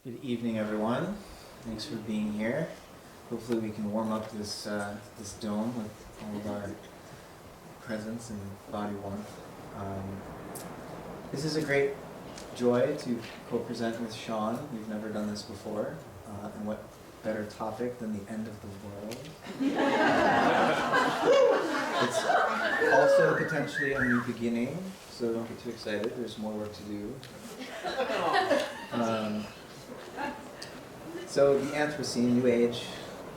Good evening, everyone. Thanks for being here. Hopefully we can warm up this dome with all of our presence and body warmth. This is a great joy to co-present with Sean. We've never done this before. And what better topic than the end of the world? It's also potentially a new beginning, so don't get too excited. There's more work to do. So the Anthropocene, New Age,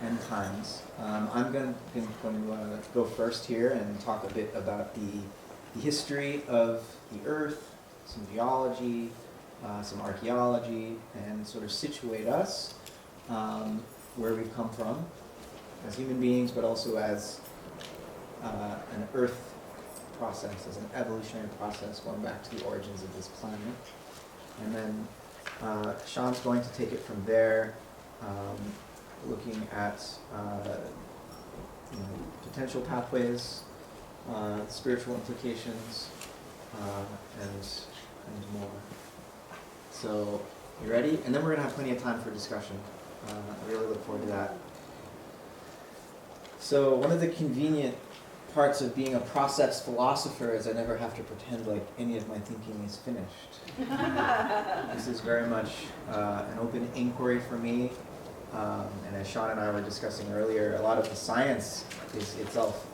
and times. I'm going to go first here and talk a bit about the history of the Earth, some geology, some archaeology, and sort of situate us where we've come from as human beings, but also as an Earth process, as an evolutionary process going back to the origins of this planet. And then Sean's going to take it from there, looking at potential pathways, spiritual implications, and more. So, you ready? And then we're going to have plenty of time for discussion. I really look forward to that. So, one of the convenient parts of being a process philosopher is I never have to pretend like any of my thinking is finished. This is very much an open inquiry for me. And as Sean and I were discussing earlier, a lot of the science is itself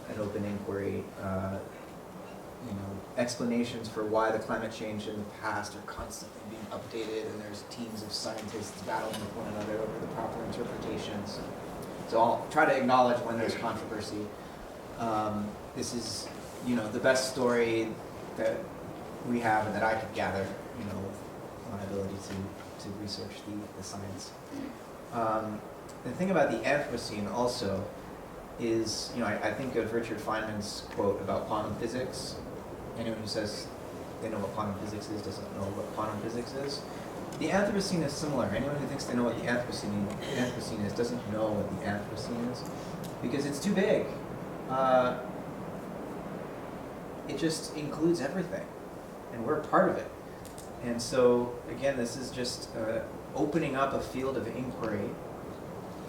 an open inquiry. Explanations for why the climate change in the past are constantly being updated, and there's teams of scientists battling with one another over the proper interpretations. So I'll try to acknowledge when there's controversy. This is, the best story that we have and that I could gather, with my ability to research the science. The thing about the Anthropocene also is, I think of Richard Feynman's quote about quantum physics. Anyone who says they know what quantum physics is doesn't know what quantum physics is. The Anthropocene is similar. Anyone who thinks they know what the Anthropocene is doesn't know what the Anthropocene is because it's too big. It just includes everything, and we're a part of it. And so, again, this is just opening up a field of inquiry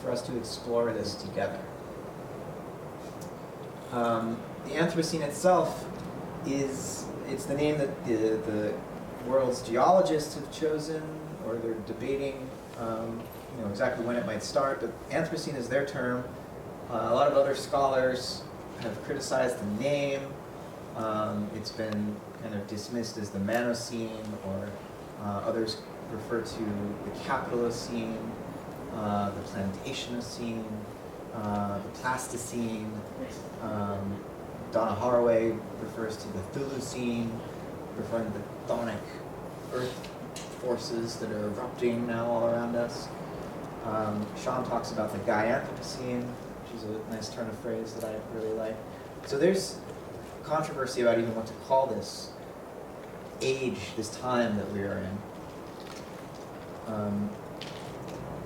for us to explore this together. The Anthropocene itself it's the name that the world's geologists have chosen, or they're debating exactly when it might start, but Anthropocene is their term. A lot of other scholars have criticized the name. It's been kind of dismissed as the Manocene, or others refer to the Capitalocene, the Plantationocene, the Plasticene. Donna Haraway refers to the Thulucene, referring to the chthonic earth forces that are erupting now all around us. Sean talks about the Anthropocene, which is a nice turn of phrase that I really like. So there's controversy about even what to call this age, this time that we are in.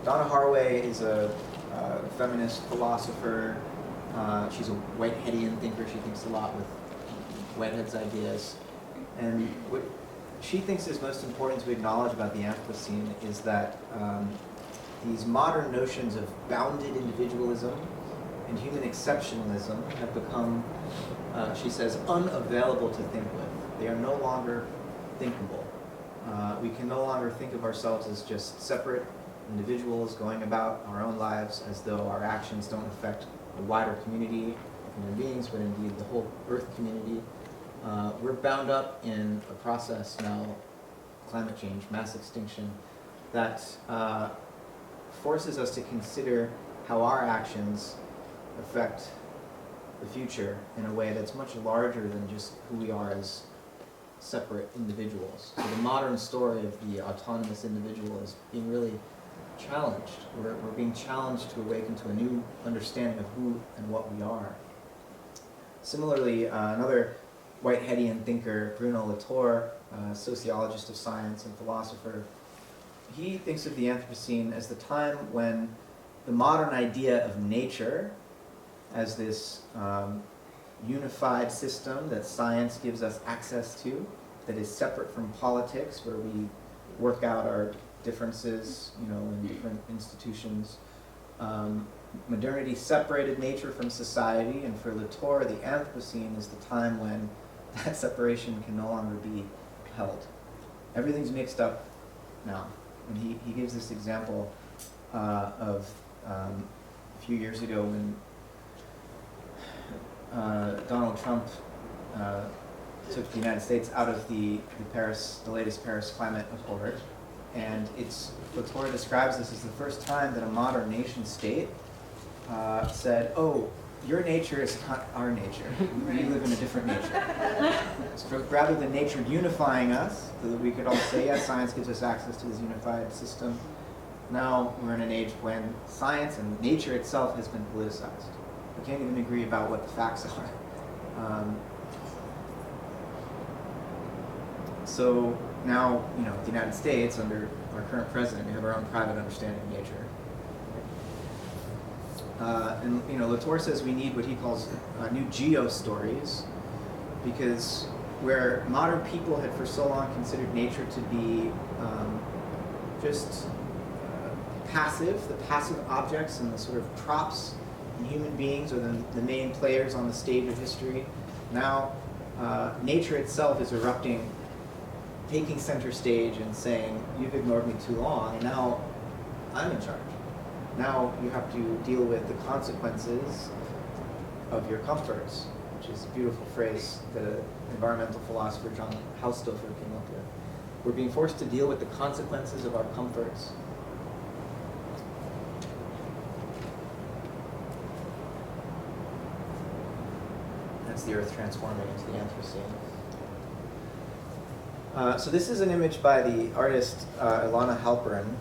Donna Haraway is a feminist philosopher. She's a Whiteheadian thinker. She thinks a lot with Whitehead's ideas. And what she thinks is most important to acknowledge about the Anthropocene is that these modern notions of bounded individualism and human exceptionalism have become, she says, unavailable to think with. They are no longer thinkable. We can no longer think of ourselves as just separate individuals going about our own lives as though our actions don't affect a wider community of human beings, but indeed the whole Earth community. We're bound up in a process now, climate change, mass extinction, that forces us to consider how our actions affect the future in a way that's much larger than just who we are as separate individuals. So the modern story of the autonomous individual is being really challenged. We're being challenged to awaken to a new understanding of who and what we are. Similarly, another Whiteheadian thinker, Bruno Latour, sociologist of science and philosopher, he thinks of the Anthropocene as the time when the modern idea of nature as this unified system that science gives us access to, that is separate from politics, where we work out our differences, in different institutions. Modernity separated nature from society, and for Latour, the Anthropocene is the time when that separation can no longer be held. Everything's mixed up now. And he gives this example of a few years ago when Donald Trump took the United States out of the latest Paris climate accord. And Latour describes this as the first time that a modern nation state said, oh, your nature is not our nature. We live in a different nature. So rather than nature unifying us, so that we could all say, yes, science gives us access to this unified system, now we're in an age when science and nature itself has been politicized. We can't even agree about what the facts are. So now, the United States, under our current president, we have our own private understanding of nature. And Latour says we need what he calls new geo-stories, because where modern people had for so long considered nature to be just passive, the passive objects and the sort of props in human beings are the main players on the stage of history. Now nature itself is erupting, taking center stage and saying, you've ignored me too long, and now I'm in charge. Now you have to deal with the consequences of your comforts, which is a beautiful phrase that an environmental philosopher, John Hausdorff, came up with. We're being forced to deal with the consequences of our comforts. That's the Earth transforming into the Anthropocene. So this is an image by the artist Ilana Halperin.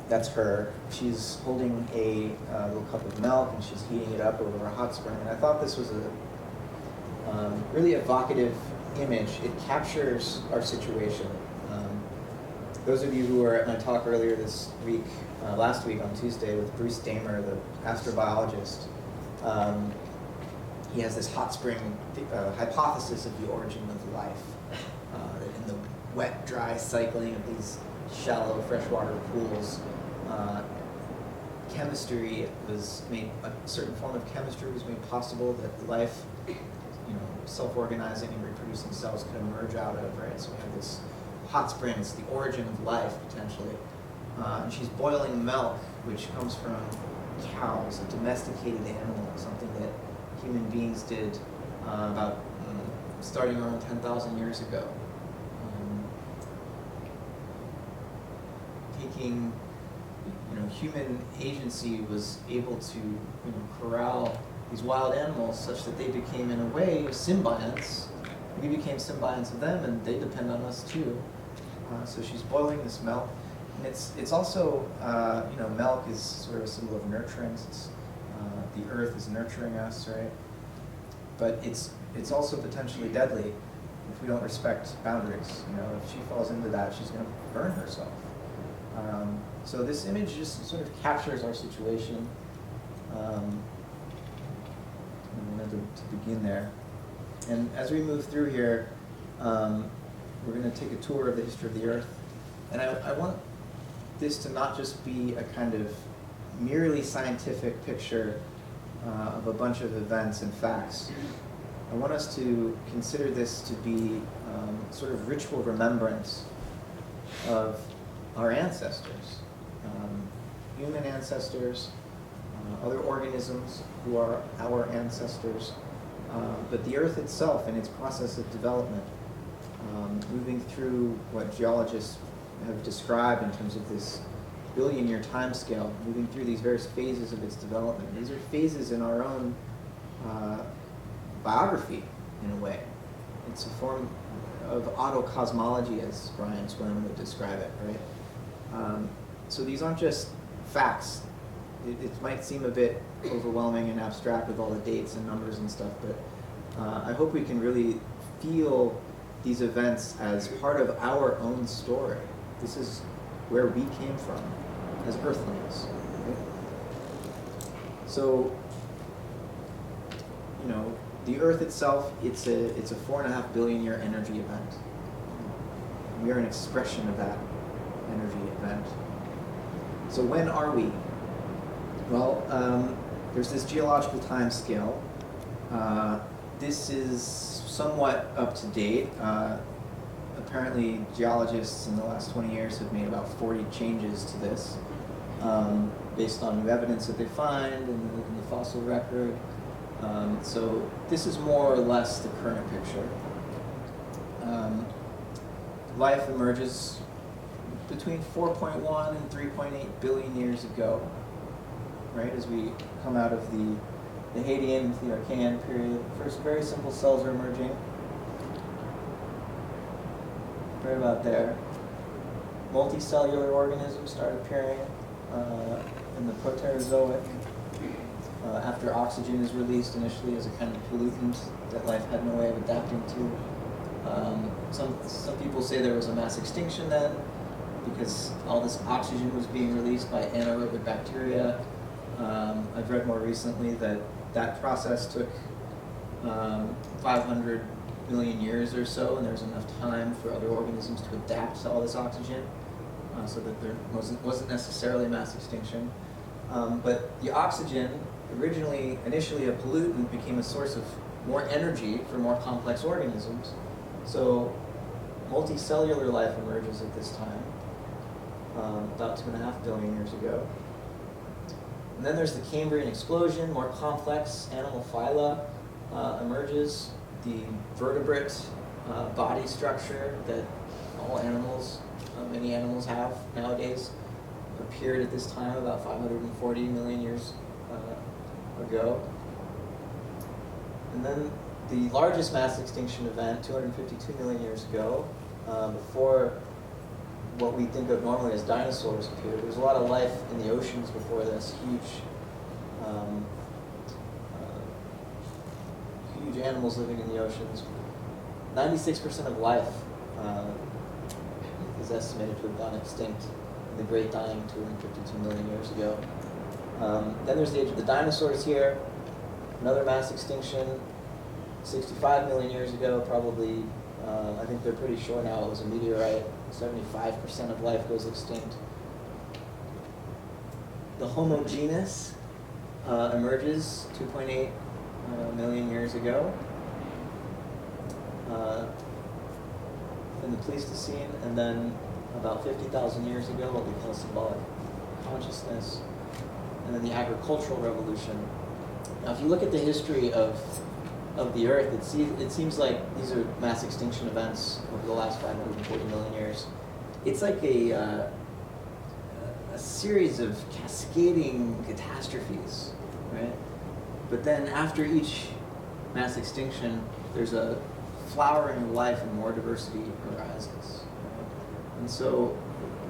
That's her. She's holding a little cup of milk and she's heating it up over a hot spring. And I thought this was a really evocative image. It captures our situation. Those of you who were at my talk earlier this week, last week on Tuesday with Bruce Damer, the astrobiologist, he has this hot spring hypothesis of the origin of life. That in the wet, dry cycling of these shallow freshwater pools, chemistry was made, a certain form of chemistry was made possible that life, self-organizing and reproducing cells could emerge out of, right? So we have this hot spring, it's the origin of life, potentially. And she's boiling milk, which comes from cows, a domesticated animal, something that human beings did starting around 10,000 years ago. Taking, human agency was able to, corral these wild animals such that they became, in a way, symbionts. We became symbionts of them, and they depend on us too. So she's boiling this milk, and it's also, milk is sort of a symbol of nurturance. It's, the earth is nurturing us, right? But it's also potentially deadly if we don't respect boundaries. If she falls into that, she's going to burn herself. So this image just sort of captures our situation. To begin there. And as we move through here, we're going to take a tour of the history of the Earth. And I want this to not just be a kind of merely scientific picture of a bunch of events and facts. I want us to consider this to be sort of ritual remembrance of our ancestors, human ancestors, other organisms who are our ancestors, but the Earth itself in its process of development, moving through what geologists have described in terms of this billion-year time scale, moving through these various phases of its development. These are phases in our own biography, in a way. It's a form of autocosmology, as Brian Swerman would describe it, right? So these aren't just facts. It might seem a bit overwhelming and abstract with all the dates and numbers and stuff, but I hope we can really feel these events as part of our own story. This is where we came from as Earthlings. Right? So, the Earth itself, it's a 4.5 billion year energy event. We are an expression of that energy event. So when are we? Well, there's this geological time scale. This is somewhat up to date. Apparently, geologists in the last 20 years have made about 40 changes to this, based on new evidence that they find and in the fossil record. So this is more or less the current picture. Life emerges between 4.1 and 3.8 billion years ago, right? As we come out of the Hadean into the Archean period. First, very simple cells are emerging. Right about there. Multicellular organisms start appearing in the Proterozoic. After oxygen is released initially as a kind of pollutant that life had no way of adapting to. Some people say there was a mass extinction then because all this oxygen was being released by anaerobic bacteria. I've read more recently that process took 500 million years or so, and there's enough time for other organisms to adapt to all this oxygen, so that there wasn't necessarily mass extinction. But the oxygen, initially a pollutant, became a source of more energy for more complex organisms. So multicellular life emerges at this time, about 2.5 billion years ago. And then there's the Cambrian explosion, more complex animal phyla emerges. The vertebrate body structure that all animals, many animals have nowadays, appeared at this time about 540 million years ago. And then the largest mass extinction event, 252 million years ago, before what we think of normally as dinosaurs appeared. There was a lot of life in the oceans before this, huge animals living in the oceans. 96% of life is estimated to have gone extinct in the Great Dying 252 million years ago. Then there's the age of the dinosaurs here, another mass extinction, 65 million years ago, probably. I think they're pretty sure now it was a meteorite. 75% of life goes extinct. The Homo genus emerges 2.8 million years ago in the Pleistocene, and then about 50,000 years ago, what we call symbolic consciousness, and then the agricultural revolution. Now, if you look at the history of the Earth, it seems like these are mass extinction events over the last 540 million years. It's like a series of cascading catastrophes, right? But then after each mass extinction, there's a flowering of life and more diversity arises. Right? And so,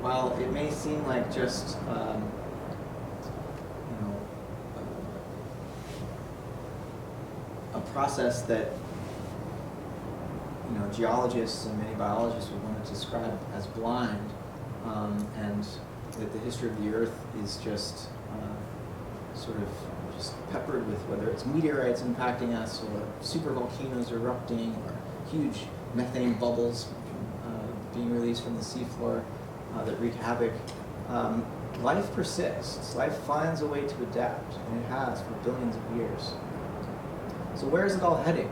while it may seem like just a process that geologists and many biologists would want to describe as blind, and that the history of the Earth is just sort of just peppered with whether it's meteorites impacting us or super volcanoes erupting or huge methane bubbles being released from the seafloor that wreak havoc. Life persists. Life finds a way to adapt, and it has for billions of years. So where is it all heading?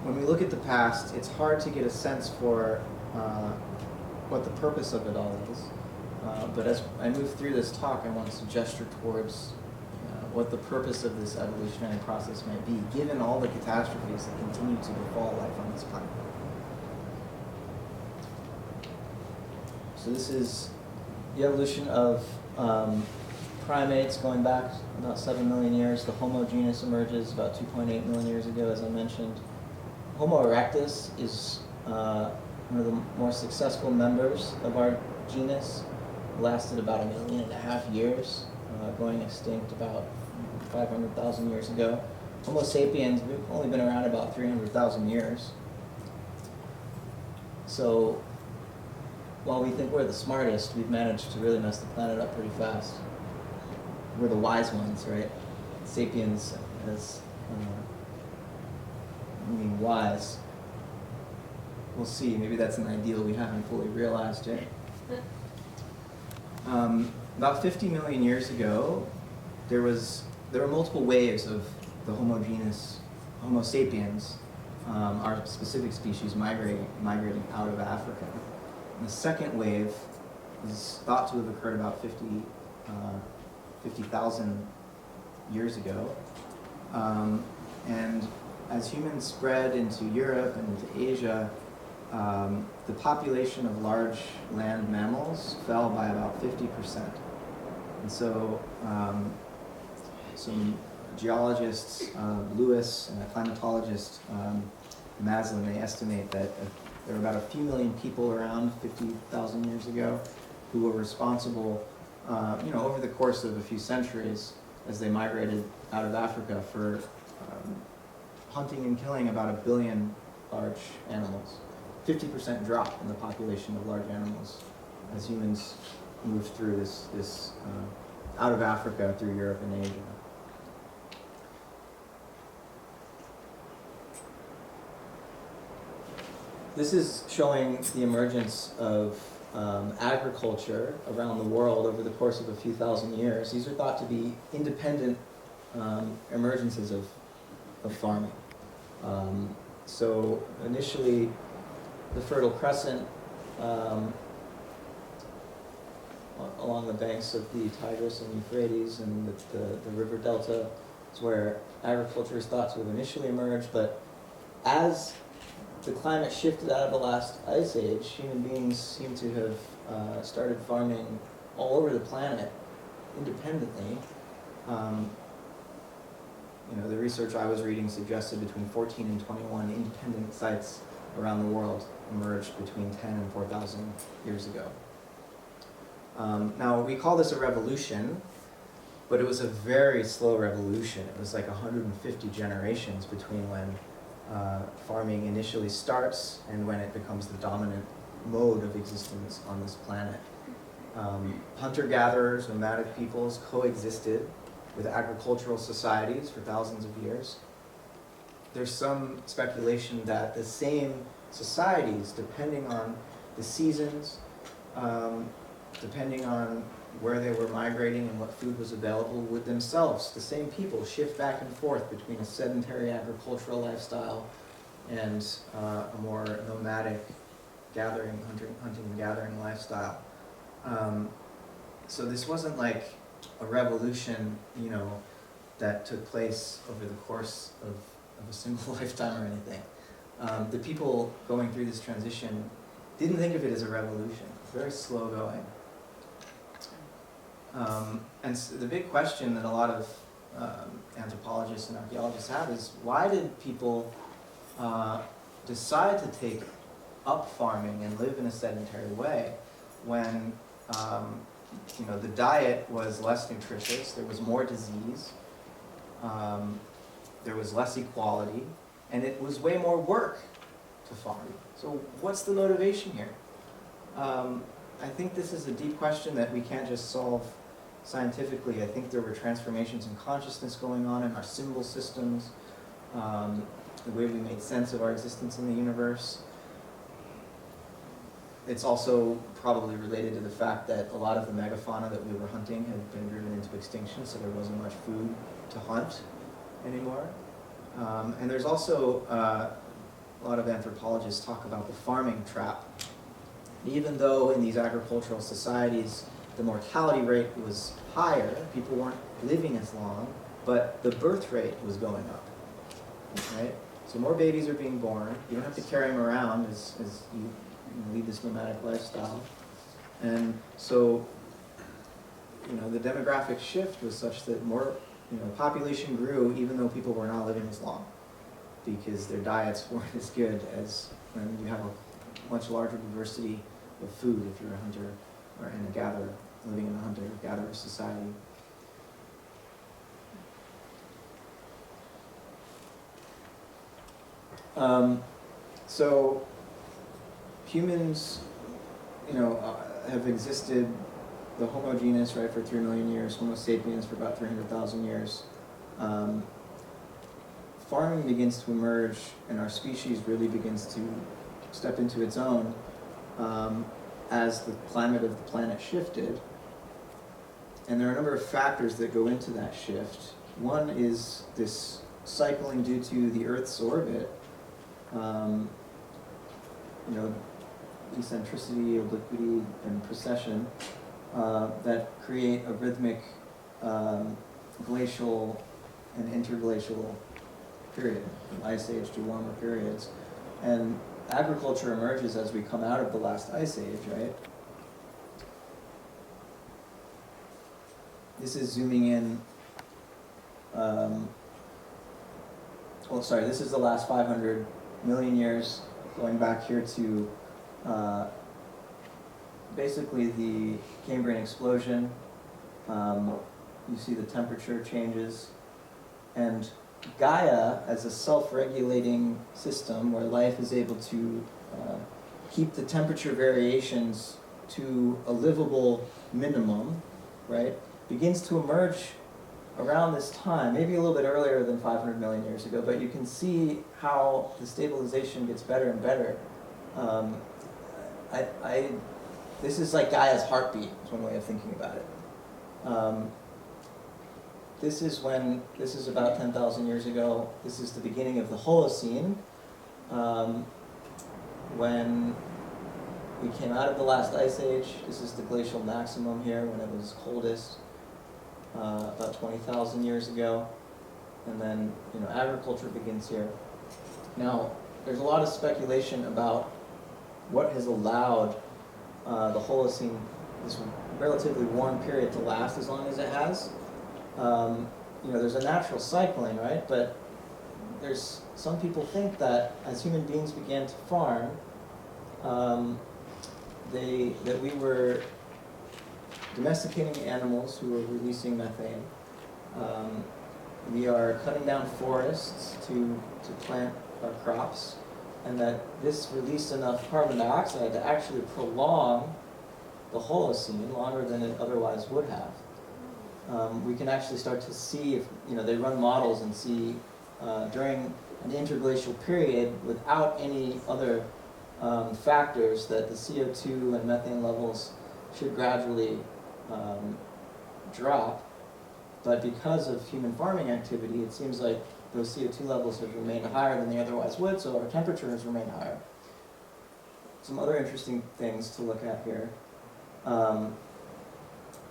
When we look at the past, it's hard to get a sense for what the purpose of it all is. But as I move through this talk, I want to gesture towards what the purpose of this evolutionary process might be, given all the catastrophes that continue to befall life on this planet. So this is the evolution of primates going back about 7 million years. The Homo genus emerges about 2.8 million years ago, as I mentioned. Homo erectus is one of the more successful members of our genus. It lasted about 1.5 million years, going extinct about 500,000 years ago. Homo sapiens, we've only been around about 300,000 years. So while we think we're the smartest, we've managed to really mess the planet up pretty fast. We're the wise ones, right? Sapiens as meaning wise. we'll see. Maybe that's an ideal we haven't fully realized yet. About 50 million years ago, there were multiple waves of the homogeneous Homo sapiens, our specific species, migrating out of Africa. And the second wave is thought to have occurred about 50,000 years ago. And as humans spread into Europe and into Asia, the population of large land mammals fell by about 50%. And so some geologists, Lewis, and a climatologist, Maslin, they estimate that there were about a few million people around 50,000 years ago who were responsible, over the course of a few centuries as they migrated out of Africa for hunting and killing about 1 billion large animals. 50% drop in the population of large animals as humans moved through this out of Africa through Europe and Asia. This is showing the emergence of agriculture around the world over the course of a few thousand years. These are thought to be independent emergences of farming. So initially, the Fertile Crescent along the banks of the Tigris and Euphrates and the river delta is where agriculture is thought to have initially emerged, but as the climate shifted out of the last ice age, human beings seem to have started farming all over the planet independently. The research I was reading suggested between 14 and 21 independent sites around the world emerged between 10 and 4,000 years ago. Now, we call this a revolution, but it was a very slow revolution. It was like 150 generations between when farming initially starts and when it becomes the dominant mode of existence on this planet. Hunter-gatherers, nomadic peoples coexisted with agricultural societies for thousands of years. There's some speculation that the same societies, depending on the seasons, depending on where they were migrating and what food was available, would themselves, the same people, shift back and forth between a sedentary agricultural lifestyle and a more nomadic hunting and gathering lifestyle. So this wasn't like a revolution, that took place over the course of a single lifetime or anything. The people going through this transition didn't think of it as a revolution. Very slow going. And so the big question that a lot of anthropologists and archaeologists have is, why did people decide to take up farming and live in a sedentary way when the diet was less nutritious, there was more disease, there was less equality, and it was way more work to farm. So what's the motivation here? I think this is a deep question that we can't just solve scientifically. I think there were transformations in consciousness going on in our symbol systems, the way we made sense of our existence in the universe. It's also probably related to the fact that a lot of the megafauna that we were hunting had been driven into extinction, so there wasn't much food to hunt anymore. And there's also a lot of anthropologists talk about the farming trap. Even though in these agricultural societies the mortality rate was higher, people weren't living as long, but the birth rate was going up, right? So more babies are being born. You don't have to carry them around as you lead this nomadic lifestyle. And so, the demographic shift was such that more, population grew even though people were not living as long because their diets weren't as good as when you have a much larger diversity of food if you're a hunter or a gatherer, living in a hunter-gatherer society. So humans, have existed, the Homo genus, right, for 3 million years, Homo sapiens for about 300,000 years. Farming begins to emerge, and our species really begins to step into its own as the climate of the planet shifted. And there are a number of factors that go into that shift. One is this cycling due to the Earth's orbit, eccentricity, obliquity, and precession that create a rhythmic glacial and interglacial period, from ice age to warmer periods. And agriculture emerges as we come out of the last ice age, right? This is zooming in, this is the last 500 million years, going back here to basically the Cambrian explosion. You see the temperature changes. And Gaia, as a self-regulating system where life is able to keep the temperature variations to a livable minimum, right, begins to emerge around this time, maybe a little bit earlier than 500 million years ago, but you can see how the stabilization gets better and better. This is like Gaia's heartbeat, is one way of thinking about it. This is about 10,000 years ago. This is the beginning of the Holocene, when we came out of the last ice age. This is the glacial maximum here, when it was coldest, about 20,000 years ago. And then, agriculture begins here. Now, there's a lot of speculation about what has allowed the Holocene, this relatively warm period, to last as long as it has. There's a natural cycling, right? But there's some people think that as human beings began to farm, that we were domesticating animals who were releasing methane. We are cutting down forests to plant our crops, and that this released enough carbon dioxide to actually prolong the Holocene longer than it otherwise would have. We can actually start to see, if they run models and see during an interglacial period without any other factors that the CO2 and methane levels should gradually drop. But because of human farming activity, it seems like those CO2 levels have remained higher than they otherwise would, so our temperature has remained higher. Some other interesting things to look at here.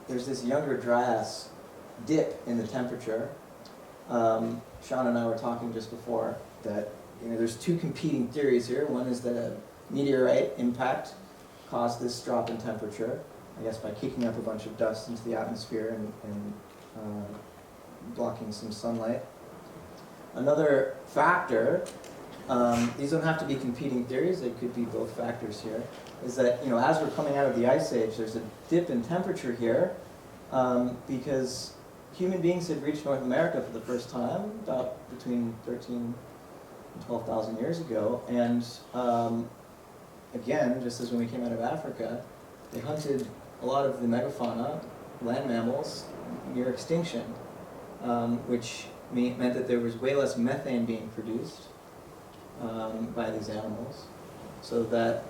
There's this Younger Dryas dip in the temperature. Sean and I were talking just before that there's two competing theories here. One is that a meteorite impact caused this drop in temperature, I guess by kicking up a bunch of dust into the atmosphere and blocking some sunlight. Another factor, these don't have to be competing theories, they could be both factors here, is that as we're coming out of the ice age, there's a dip in temperature here because human beings had reached North America for the first time about between 13 and 12,000 years ago, and again, just as when we came out of Africa, they hunted a lot of the megafauna, land mammals, near extinction, which meant that there was way less methane being produced by these animals, so that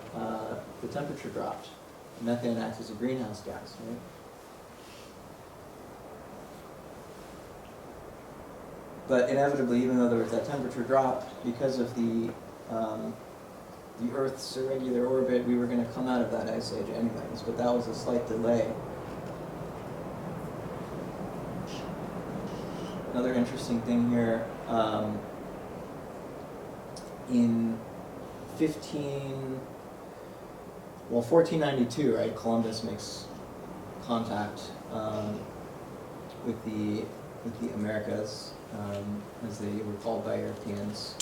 the temperature dropped. Methane acts as a greenhouse gas, right? But inevitably, even though there was that temperature drop, because of the Earth's irregular orbit, we were going to come out of that ice age anyways, but that was a slight delay. Another interesting thing here, in 1492, right, Columbus makes contact with the Americas, as they were called by Europeans.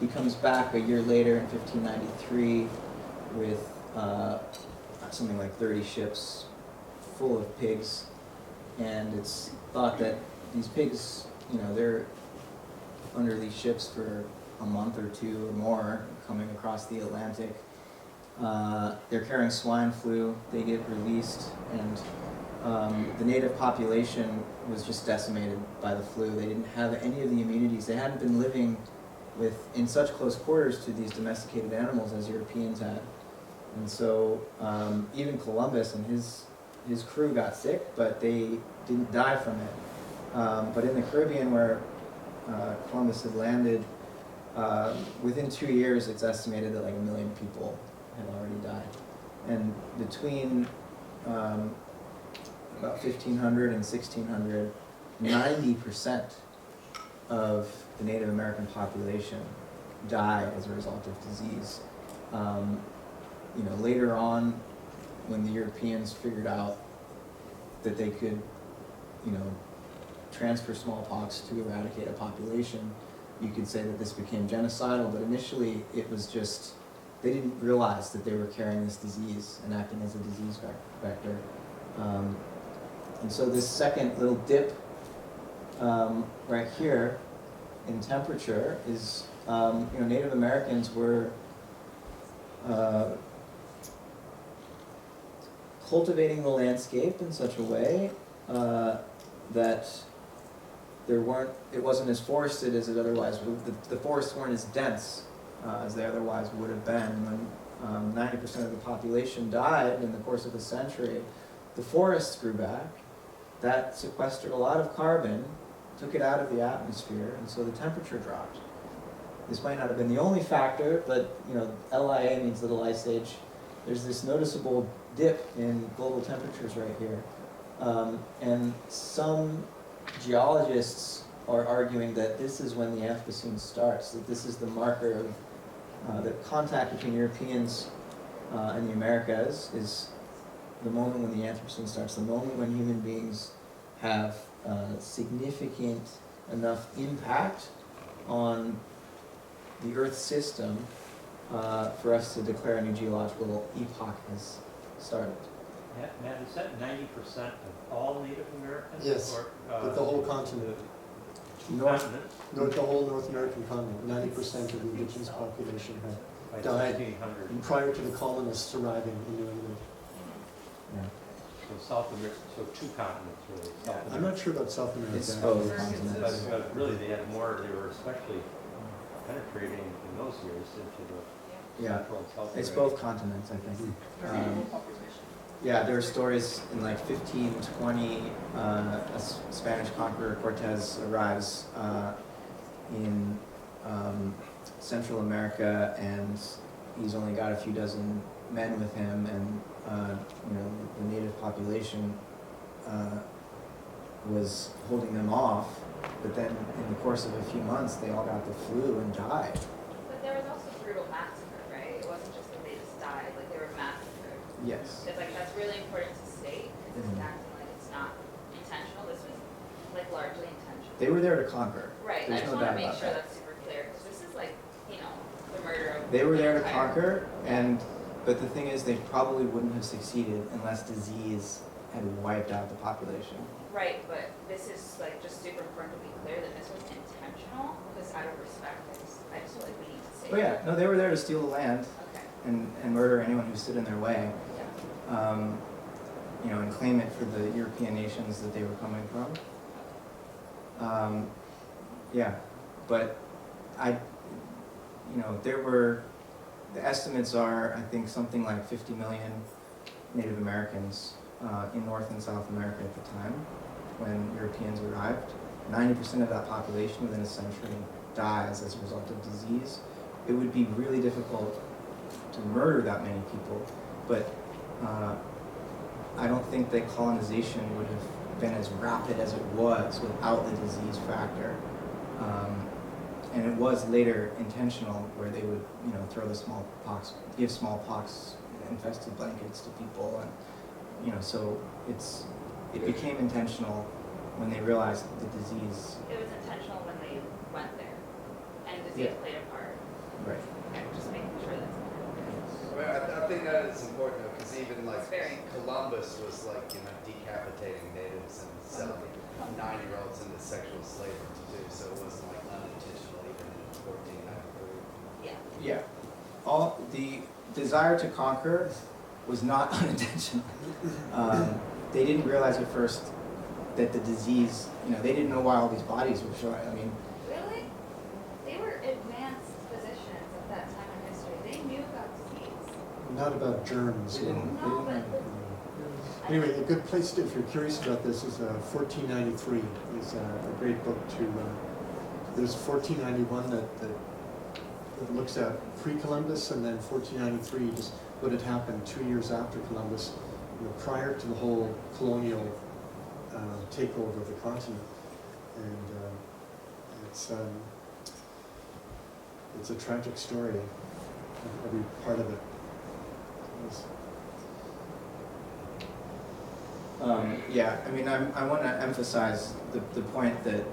He comes back a year later in 1593 with something like 30 ships full of pigs, and it's thought that these pigs, they're under these ships for a month or two or more, coming across the Atlantic. They're carrying swine flu, they get released, and the native population was just decimated by the flu. They didn't have any of the immunities. They hadn't been living in such close quarters to these domesticated animals as Europeans had. And so even Columbus and his crew got sick, but they didn't die from it. But in the Caribbean, where Columbus had landed, within 2 years, it's estimated that like 1 million people had already died. And between about 1500 and 1600, 90% of the Native American population died as a result of disease. Later on, when the Europeans figured out that they could, transfer smallpox to eradicate a population, you could say that this became genocidal, but initially it was just, they didn't realize that they were carrying this disease and acting as a disease vector. And so this second little dip right here in temperature is, Native Americans were cultivating the landscape in such a way that it wasn't as forested as it otherwise would. The forests weren't as dense as they otherwise would have been. When 90% of the population died in the course of a century, the forests grew back. That sequestered a lot of carbon, took it out of the atmosphere, and so the temperature dropped. This might not have been the only factor, but LIA means Little Ice Age. There's this noticeable dip in global temperatures right here. And some geologists are arguing that this is when the Anthropocene starts, that this is the marker of the contact between Europeans and the Americas is the moment when the Anthropocene starts, the moment when human beings have significant enough impact on the Earth system for us to declare a new geological epoch has started. Matt, is that 90% of all Native Americans? Yes, or, but the whole continent. Continents? The whole North American continent, 90% of the indigenous population By had died 1700. prior to the colonists arriving in New England. Yeah. So South America, so 2 continents really. South I'm America. not sure about South America. It's both continents. But really, they had more. They were especially penetrating in those years into the Central and South America. It's both continents, I think. Yeah, there are stories in like 1520, a Spanish conqueror, Cortez, arrives in Central America, and he's only got a few dozen men with him, and the native population was holding them off, but then in the course of a few months, they all got the flu and died. But there was also brutal massacre, right? It wasn't just that they just died, like they were massacred. Yes. It's like, that's really important to state, because this is acting like it's not intentional. This was like largely intentional. They were there to conquer. Right, There's I just no want doubt to make about sure that. that's super clear, because this is like, the murder of. They were there to the conquer, entire- but the thing is, they probably wouldn't have succeeded unless disease had wiped out the population. Right, but this is like just super important to be clear that this was intentional, because out of respect, I just feel like we need to say. Oh yeah, no, they were there to steal the land Okay, and murder anyone who stood in their way, yeah. and claim it for the European nations that they were coming from. Yeah, but the estimates are, I think, something like 50 million Native Americans in North and South America at the time when Europeans arrived. 90% of that population within a century dies as a result of disease. It would be really difficult to murder that many people, but I don't think that colonization would have been as rapid as it was without the disease factor. And it was later intentional, where they would, throw the give smallpox infested blankets to people, and so it became intentional when they realized the disease. It was intentional when they went there, and disease played a part. Right. Okay, just making sure that's. I think that is important because even like It's very- Columbus was like decapitating natives and selling 9-year-olds into sexual slavery too, so it wasn't like unintentional even in 1493. Yeah. Yeah. All the desire to conquer was not unintentional. They didn't realize at first that the disease, they didn't know why all these bodies were showing. I mean, Really? They were advanced not about germs. They didn't No, but Anyway, a good place to, if you're curious about this, is 1493. Is a great book to. There's 1491 that looks at pre-Columbus, and then 1493 just what had happened 2 years after Columbus, prior to the whole colonial takeover of the continent, and it's a tragic story. Every part of it. Yeah, I mean, I want to emphasize the point that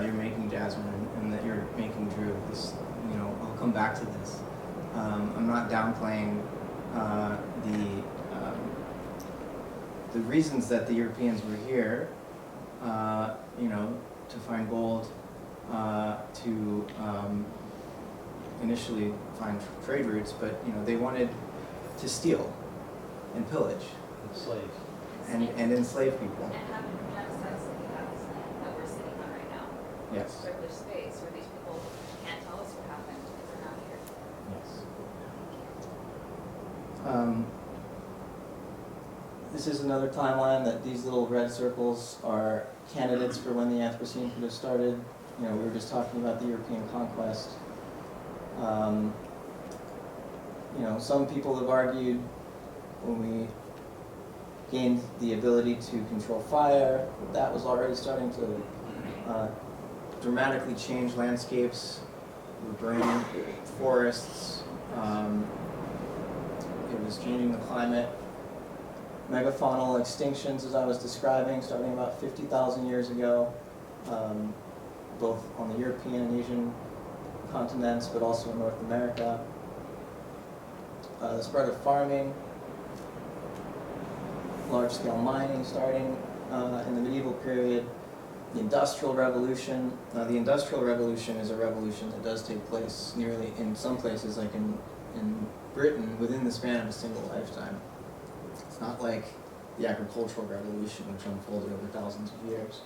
you're making, Jasmine, and that you're making, Drew. This, I'll come back to this. I'm not downplaying the reasons that the Europeans were here. To find gold, to initially find trade routes, but they wanted to steal and pillage Slaves. and enslave people. And have access to the land that we're sitting on right now. Yes. Privileged space where these people can't tell us what happened because they're not here. Yes. This is another timeline that these little red circles are candidates for when the Anthropocene could have started. We were just talking about the European conquest. Some people have argued when we gained the ability to control fire, that was already starting to dramatically change landscapes. We were burning forests. It was changing the climate. Megafaunal extinctions, as I was describing, starting about 50,000 years ago, both on the European and Asian continents, but also in North America. The spread of farming, large-scale mining starting in the medieval period, the Industrial Revolution. The Industrial Revolution is a revolution that does take place nearly, in some places, like in Britain, within the span of a single lifetime. It's not like the Agricultural Revolution, which unfolded over thousands of years.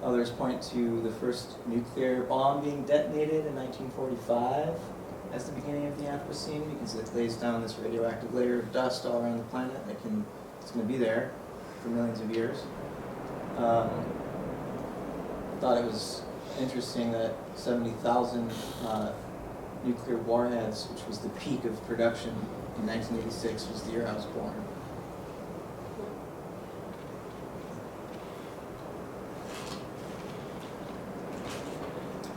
Others point to the first nuclear bomb being detonated in 1945 as the beginning of the Anthropocene, because it lays down this radioactive layer of dust all around the planet it's going to be there for millions of years. Thought it was interesting that 70,000 nuclear warheads, which was the peak of production in 1986, was the year I was born.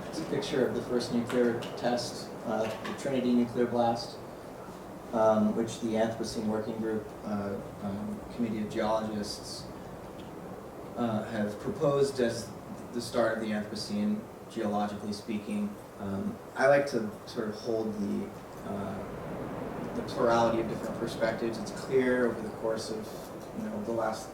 It's a picture of the first nuclear test, the Trinity nuclear blast, which the Anthropocene Working Group, committee of geologists, have proposed as the start of the Anthropocene, geologically speaking. I like to sort of hold the plurality of different perspectives. It's clear over the course of the last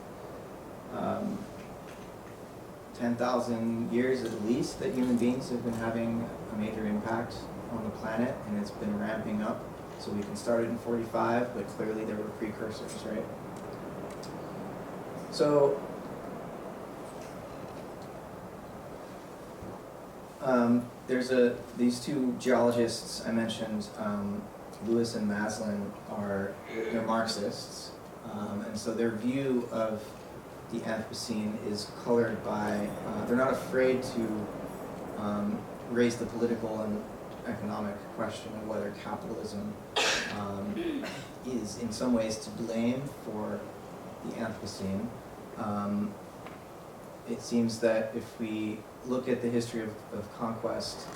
10,000 years at least that human beings have been having a major impact on the planet, and it's been ramping up. So we can start it in 45, but clearly there were precursors, right? So there's these two geologists I mentioned, Lewis and Maslin, they're Marxists, and so their view of the Anthropocene is colored by, they're not afraid to raise the political and economic question of whether capitalism is in some ways to blame for the Anthropocene. It seems that if we look at the history of conquest,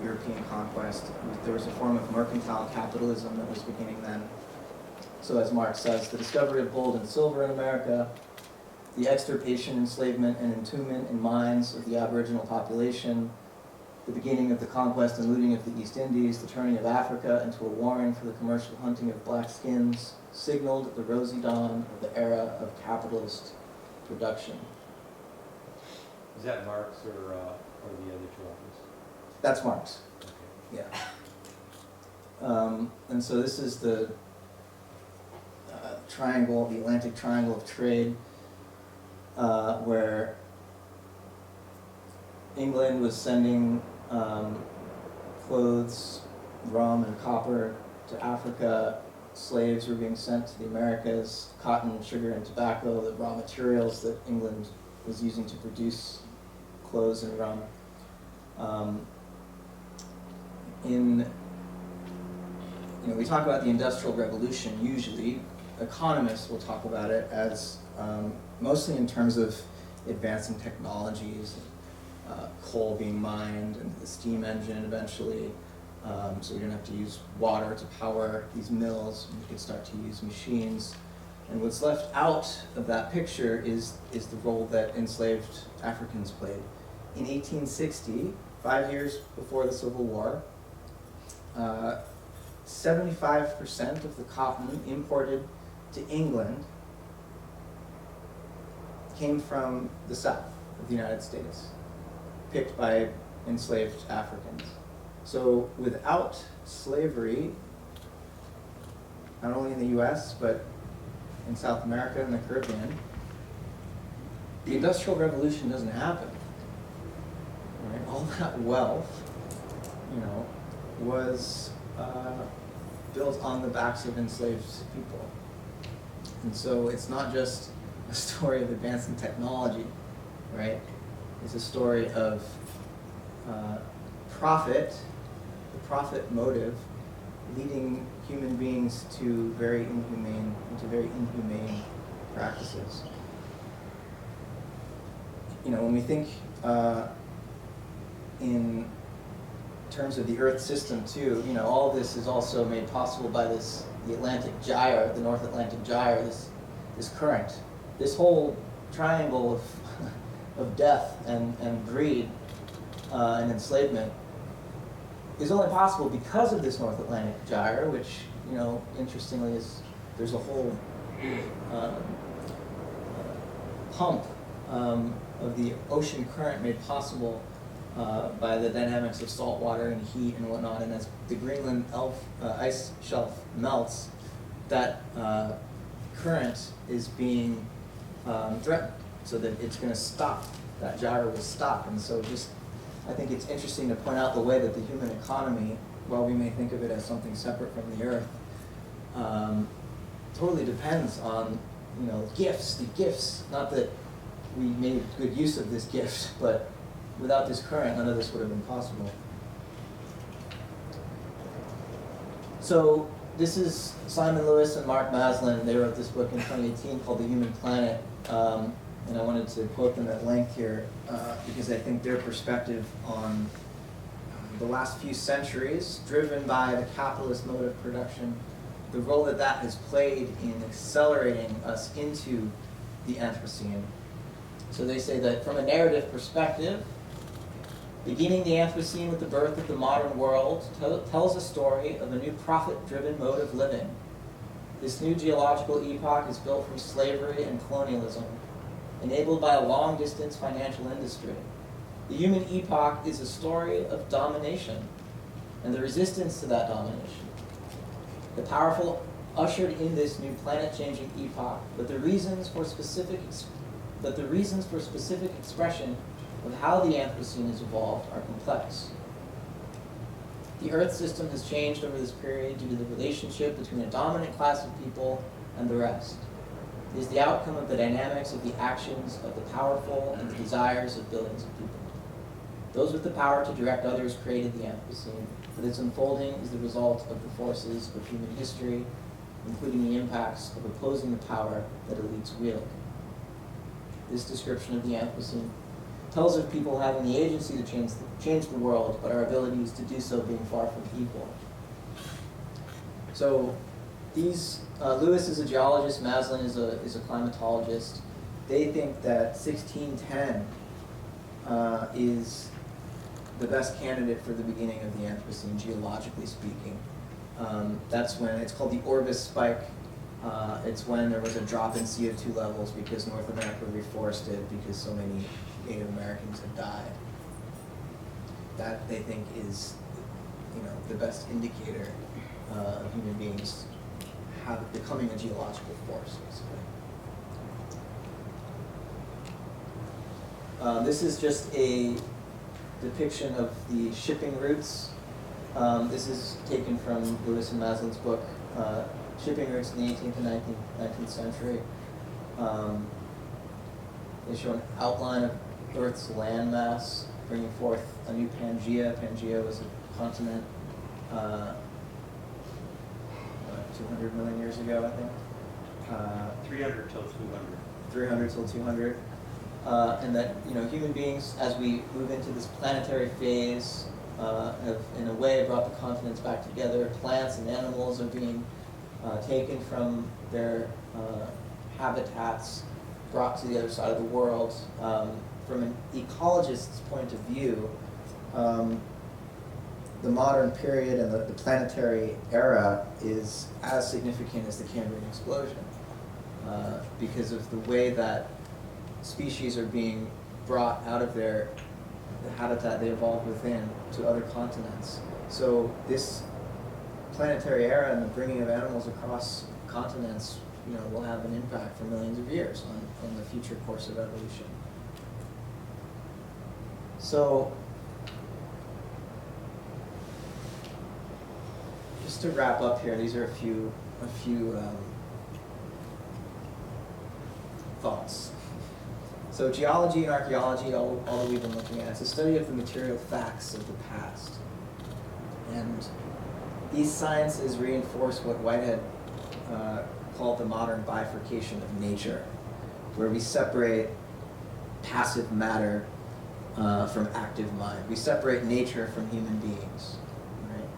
European conquest, there was a form of mercantile capitalism that was beginning then. So as Marx says, the discovery of gold and silver in America, the extirpation, enslavement, and entombment in mines of the Aboriginal population, the beginning of the conquest and looting of the East Indies, the turning of Africa into a warren for the commercial hunting of black skins, signaled the rosy dawn of the era of capitalist production. Is that Marx or the other two authors? That's Marx. Okay. Yeah. And so this is the triangle, the Atlantic Triangle of trade, where England was sending clothes, rum, and copper to Africa. Slaves were being sent to the Americas. Cotton, sugar, and tobacco, the raw materials that England was using to produce clothes and rum. We talk about the Industrial Revolution usually. Economists will talk about it as mostly in terms of advancing technologies, coal being mined, and the steam engine eventually. So we didn't have to use water to power these mills. We could start to use machines. And what's left out of that picture is the role that enslaved Africans played. In 1860, 5 years before the Civil War, 75% of the cotton imported to England came from the south of the United States, picked by enslaved Africans. So without slavery, not only in the US, but in South America and the Caribbean, the Industrial Revolution doesn't happen. Right? All that wealth, was built on the backs of enslaved people. And so it's not just a story of advancing technology, right? It's a story of profit, the profit motive, leading human beings to very inhumane practices. When we think in terms of the Earth system too, all of this is also made possible by the Atlantic gyre, the North Atlantic gyre, this current, this whole triangle of death and greed and enslavement is only possible because of this North Atlantic gyre, which, interestingly there's a whole pump of the ocean current made possible by the dynamics of salt water and heat and whatnot. And as the Greenland ice shelf melts, that current is being threatened, so that it's going to stop. That gyre will stop. And so I think it's interesting to point out the way that the human economy, while we may think of it as something separate from the Earth, totally depends on, the gifts. Not that we made good use of this gift, but without this current, none of this would have been possible. So this is Simon Lewis and Mark Maslin. They wrote this book in 2018 called The Human Planet. And I wanted to quote them at length here because I think their perspective on the last few centuries, driven by the capitalist mode of production, the role that has played in accelerating us into the Anthropocene. So they say that from a narrative perspective, beginning the Anthropocene with the birth of the modern world tells a story of a new profit-driven mode of living. This new geological epoch is built from slavery and colonialism, enabled by a long-distance financial industry. The human epoch is a story of domination and the resistance to that domination. The powerful ushered in this new planet-changing epoch, but the reasons for specific expression of how the Anthropocene has evolved are complex. The Earth system has changed over this period due to the relationship between a dominant class of people and the rest. It is the outcome of the dynamics of the actions of the powerful and the desires of billions of people. Those with the power to direct others created the Anthropocene, but its unfolding is the result of the forces of human history, including the impacts of opposing the power that elites wield. This description of the Anthropocene tells of people having the agency to change the world, but our abilities to do so being far from equal. So Lewis is a geologist, Maslin is a climatologist. They think that 1610 is the best candidate for the beginning of the Anthropocene, geologically speaking. That's when it's called the Orbis spike. It's when there was a drop in CO2 levels because North America reforested because so many Native Americans had died. That they think is, the best indicator of human beings becoming a geological force, basically. This is just a depiction of the shipping routes. This is taken from Lewis and Maslin's book, Shipping Routes in the 18th and 19th century. They show an outline of Earth's landmass, bringing forth a new Pangaea. Pangaea was a continent 200 million years ago, I think. 300 till 200. 300 till 200. And that, human beings, as we move into this planetary phase, have in a way brought the continents back together. Plants and animals are being taken from their habitats, brought to the other side of the world. From an ecologist's point of view, the modern period and the planetary era is as significant as the Cambrian explosion because of the way that species are being brought out of the habitat they evolved within to other continents. So this planetary era and the bringing of animals across continents, will have an impact for millions of years on the future course of evolution. So, just to wrap up here, these are a few thoughts. So geology and archaeology, all that we've been looking at, it's a study of the material facts of the past. And these sciences reinforce what Whitehead called the modern bifurcation of nature, where we separate passive matter from active mind. We separate nature from human beings. Right?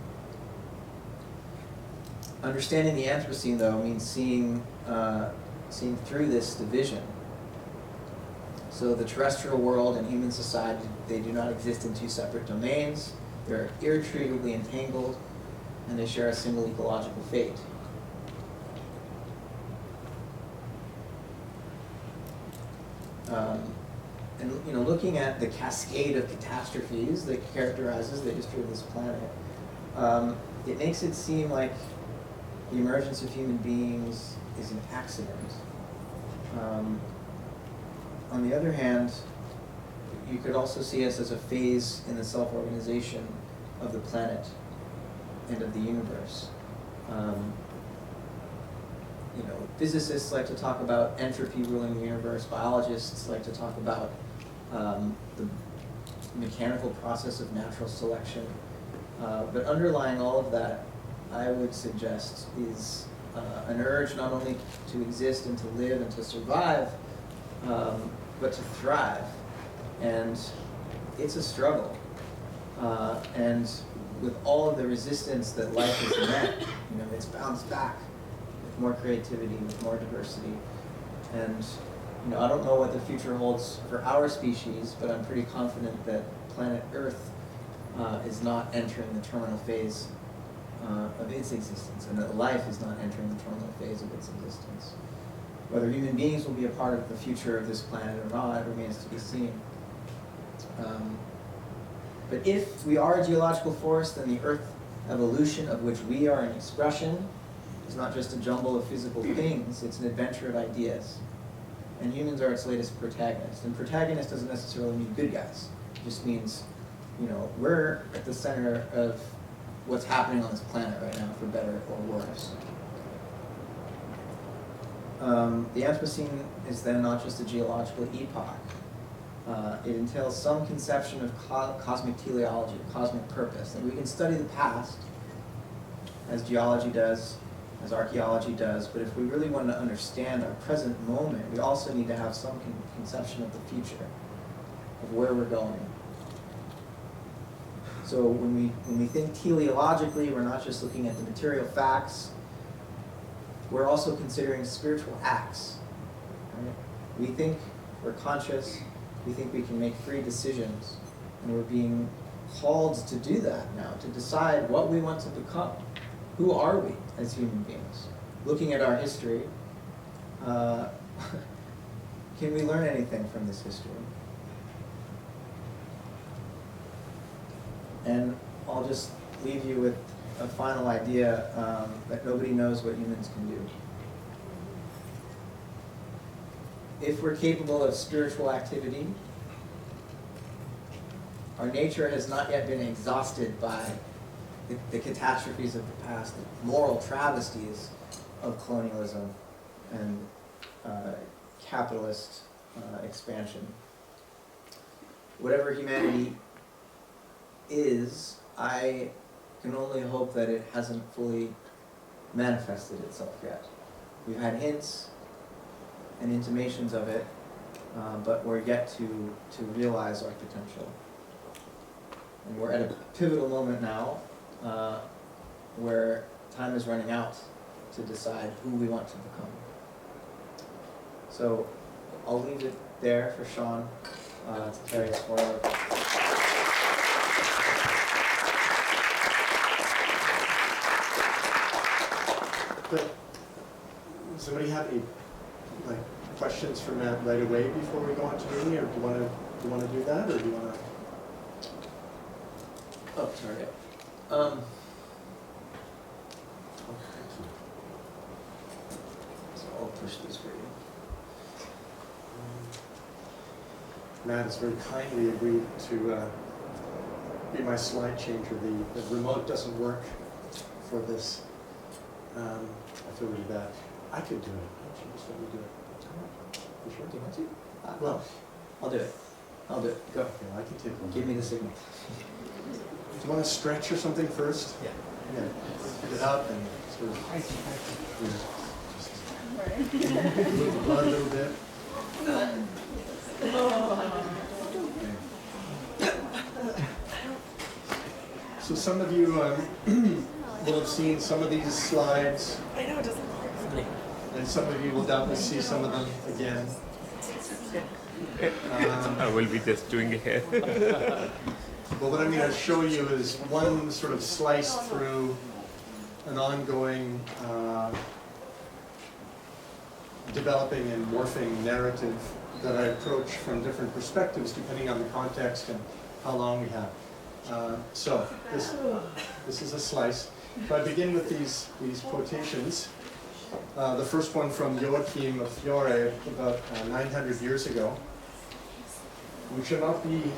Understanding the Anthropocene, though, means seeing through this division. So the terrestrial world and human society, they do not exist in two separate domains. They're irretrievably entangled, and they share a single ecological fate. And looking at the cascade of catastrophes that characterizes the history of this planet, it makes it seem like the emergence of human beings is an accident. On the other hand, you could also see us as a phase in the self-organization of the planet and of the universe. Physicists like to talk about entropy ruling the universe. Biologists like to talk about the mechanical process of natural selection. But underlying all of that, I would suggest, is an urge not only to exist and to live and to survive, but to thrive. And it's a struggle. And with all of the resistance that life has met, it's bounced back with more creativity, with more diversity. And I don't know what the future holds for our species, but I'm pretty confident that planet Earth is not entering the terminal phase of its existence, and that life is not entering the terminal phase of its existence. Whether human beings will be a part of the future of this planet or not remains to be seen. But if we are a geological force, then the Earth evolution, of which we are an expression, is not just a jumble of physical things, it's an adventure of ideas. And humans are its latest protagonist. And protagonist doesn't necessarily mean good guys. It just means, we're at the center of what's happening on this planet right now, for better or worse. The Anthropocene is then not just a geological epoch. It entails some conception of cosmic teleology, cosmic purpose. And we can study the past, as geology does, as archaeology does, but if we really want to understand our present moment, we also need to have some conception of the future, of where we're going. So when we think teleologically, we're not just looking at the material facts, we're also considering spiritual acts. Right? We think we're conscious, we think we can make free decisions, and we're being called to do that now, to decide what we want to become. Who are we as human beings? Looking at our history, can we learn anything from this history? And I'll just leave you with a final idea that nobody knows what humans can do. If we're capable of spiritual activity, Our nature has not yet been exhausted by the catastrophes of the past, the moral travesties of colonialism and capitalist expansion. Whatever humanity is, I can only hope that it hasn't fully manifested itself yet. We've had hints and intimations of it, but we're yet to realize our potential. And we're at a pivotal moment now where time is running out to decide who we want to become. So I'll leave it there for Sean to carry us forward. But does somebody have any questions for Matt right away before we go on to reading, or do you want to do that, or do you want to? Oh, sorry. So I'll push this for you. Matt has very kindly agreed to be my slide changer. The remote doesn't work for this. I feel really bad. I could do it. Why don't you just let me do it? You sure? Do you want to? Well, I'll do it. I'll do it. Go. okay, I can take one. Give me the signal. Do you want to stretch or something first? Yeah. Yeah. Get it up and sort of move the blood a little bit. So some of you will have seen some of these slides. I know it doesn't work. And some of you will doubtless see some of them again. I will be just doing it here. But what I'm going to show you is one sort of slice through an ongoing developing and morphing narrative that I approach from different perspectives depending on the context and how long we have. So this is a slice. So I begin with these quotations. The first one from Joachim of Fiore about 900 years ago. We shall not be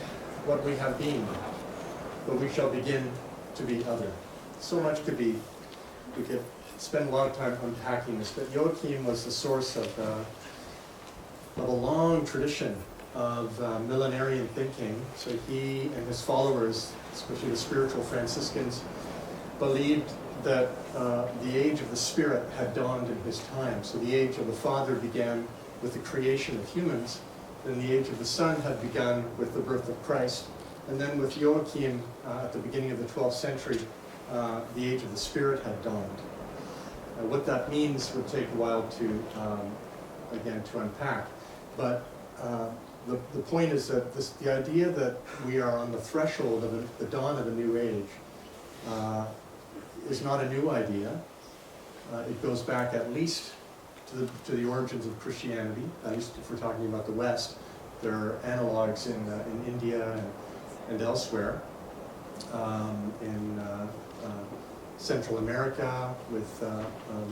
what we have been, but we shall begin to be other. So much could be, we could spend a lot of time unpacking this, but Joachim was the source of a long tradition of millenarian thinking. So he and his followers, especially the spiritual Franciscans, believed that the age of the spirit had dawned in his time. So the age of the Father began with the creation of humans, then the age of the Son had begun with the birth of Christ, and then with Joachim at the beginning of the 12th century, the age of the Spirit had dawned. What that means would take a while to, again, to unpack. But the point is that the idea that we are on the threshold of the dawn of a new age is not a new idea. It goes back at least to the origins of Christianity. At least if we're talking about the West, there are analogs in India and elsewhere. In Central America with the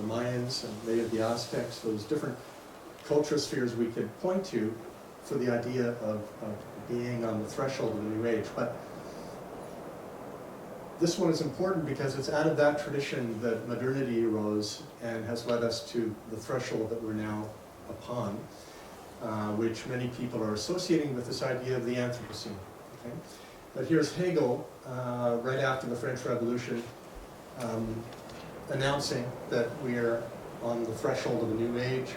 Mayans and many of the Aztecs, those different culture spheres we could point to for the idea of being on the threshold of a new age. But this one is important because it's out of that tradition that modernity arose and has led us to the threshold that we're now upon, which many people are associating with this idea of the Anthropocene. Okay? But here's Hegel, right after the French Revolution, announcing that we are on the threshold of a new age.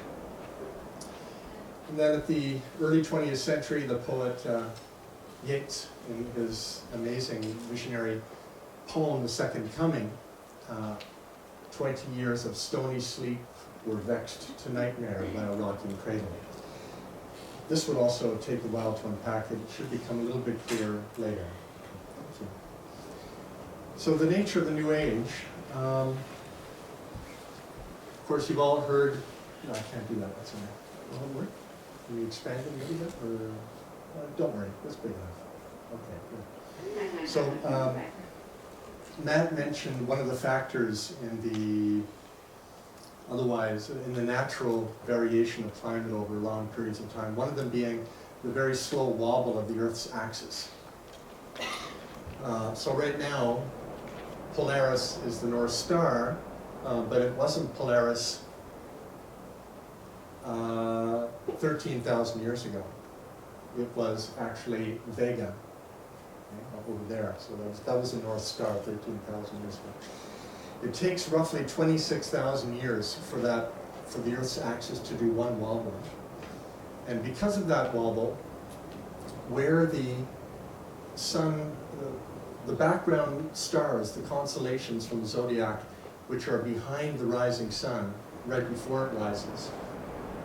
And then at the early 20th century, the poet Yeats, in his amazing visionary poem, The Second Coming, 20 years of stony sleep were vexed to nightmare by a rocking cradle. This would also take a while to unpack. It should become a little bit clearer later. So the nature of the New Age, of course you've all heard, no, I can't do that, that's all right. Will it work? Can we expand it a little bit, or, don't worry, that's big enough. Okay, good. So, Matt mentioned one of the factors in the natural variation of climate over long periods of time, one of them being the very slow wobble of the Earth's axis. So right now, Polaris is the North Star, but it wasn't Polaris 13,000 years ago. It was actually Vega, okay, over there. So that was the North Star 13,000 years ago. It takes roughly 26,000 years for the Earth's axis to do one wobble. And because of that wobble, where the sun, the background stars, the constellations from the zodiac, which are behind the rising sun, right before it rises.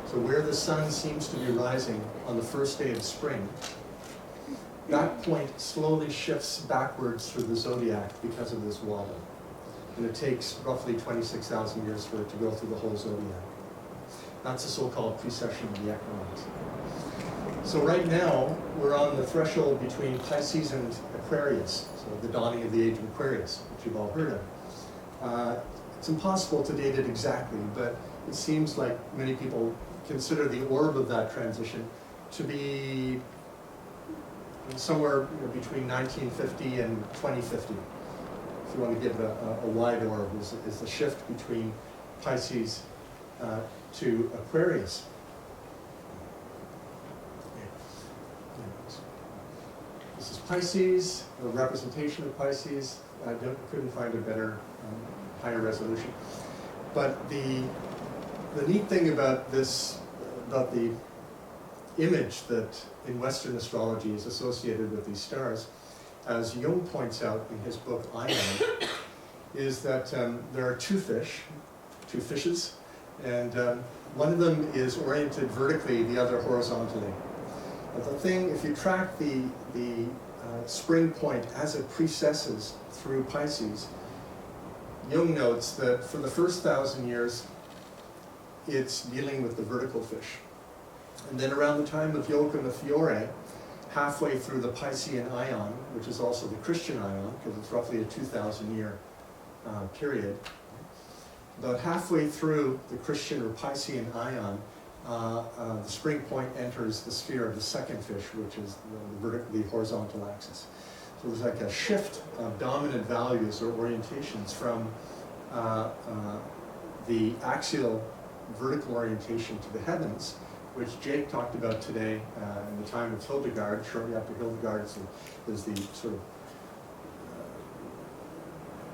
So where the sun seems to be rising on the first day of spring, that point slowly shifts backwards through the zodiac because of this wobble. And it takes roughly 26,000 years for it to go through the whole zodiac. That's the so-called precession of the equinox. So right now, we're on the threshold between Pisces and Aquarius, so the dawning of the Age of Aquarius, which you've all heard of. It's impossible to date it exactly, but it seems like many people consider the orb of that transition to be somewhere between 1950 and 2050. If you want to give it a wide orb, is the shift between Pisces to Aquarius. This is Pisces, a representation of Pisces. I couldn't find a better, higher resolution. But the neat thing about this, about the image that in Western astrology is associated with these stars, as Jung points out in his book Ion, is that there are two fishes, and one of them is oriented vertically, the other horizontally. But the thing, if you track the spring point as it precesses through Pisces, Jung notes that for the first 1,000 years, it's dealing with the vertical fish. And then around the time of Joachim of Fiore, halfway through the Piscean Ion, which is also the Christian Ion, because it's roughly a 2,000-year period, about halfway through the Christian or Piscean Ion, the spring point enters the sphere of the second fish, which is the horizontal axis. So there's like a shift of dominant values or orientations from the axial vertical orientation to the heavens, which Jake talked about today in the time of Hildegard. Shortly after Hildegard is the sort of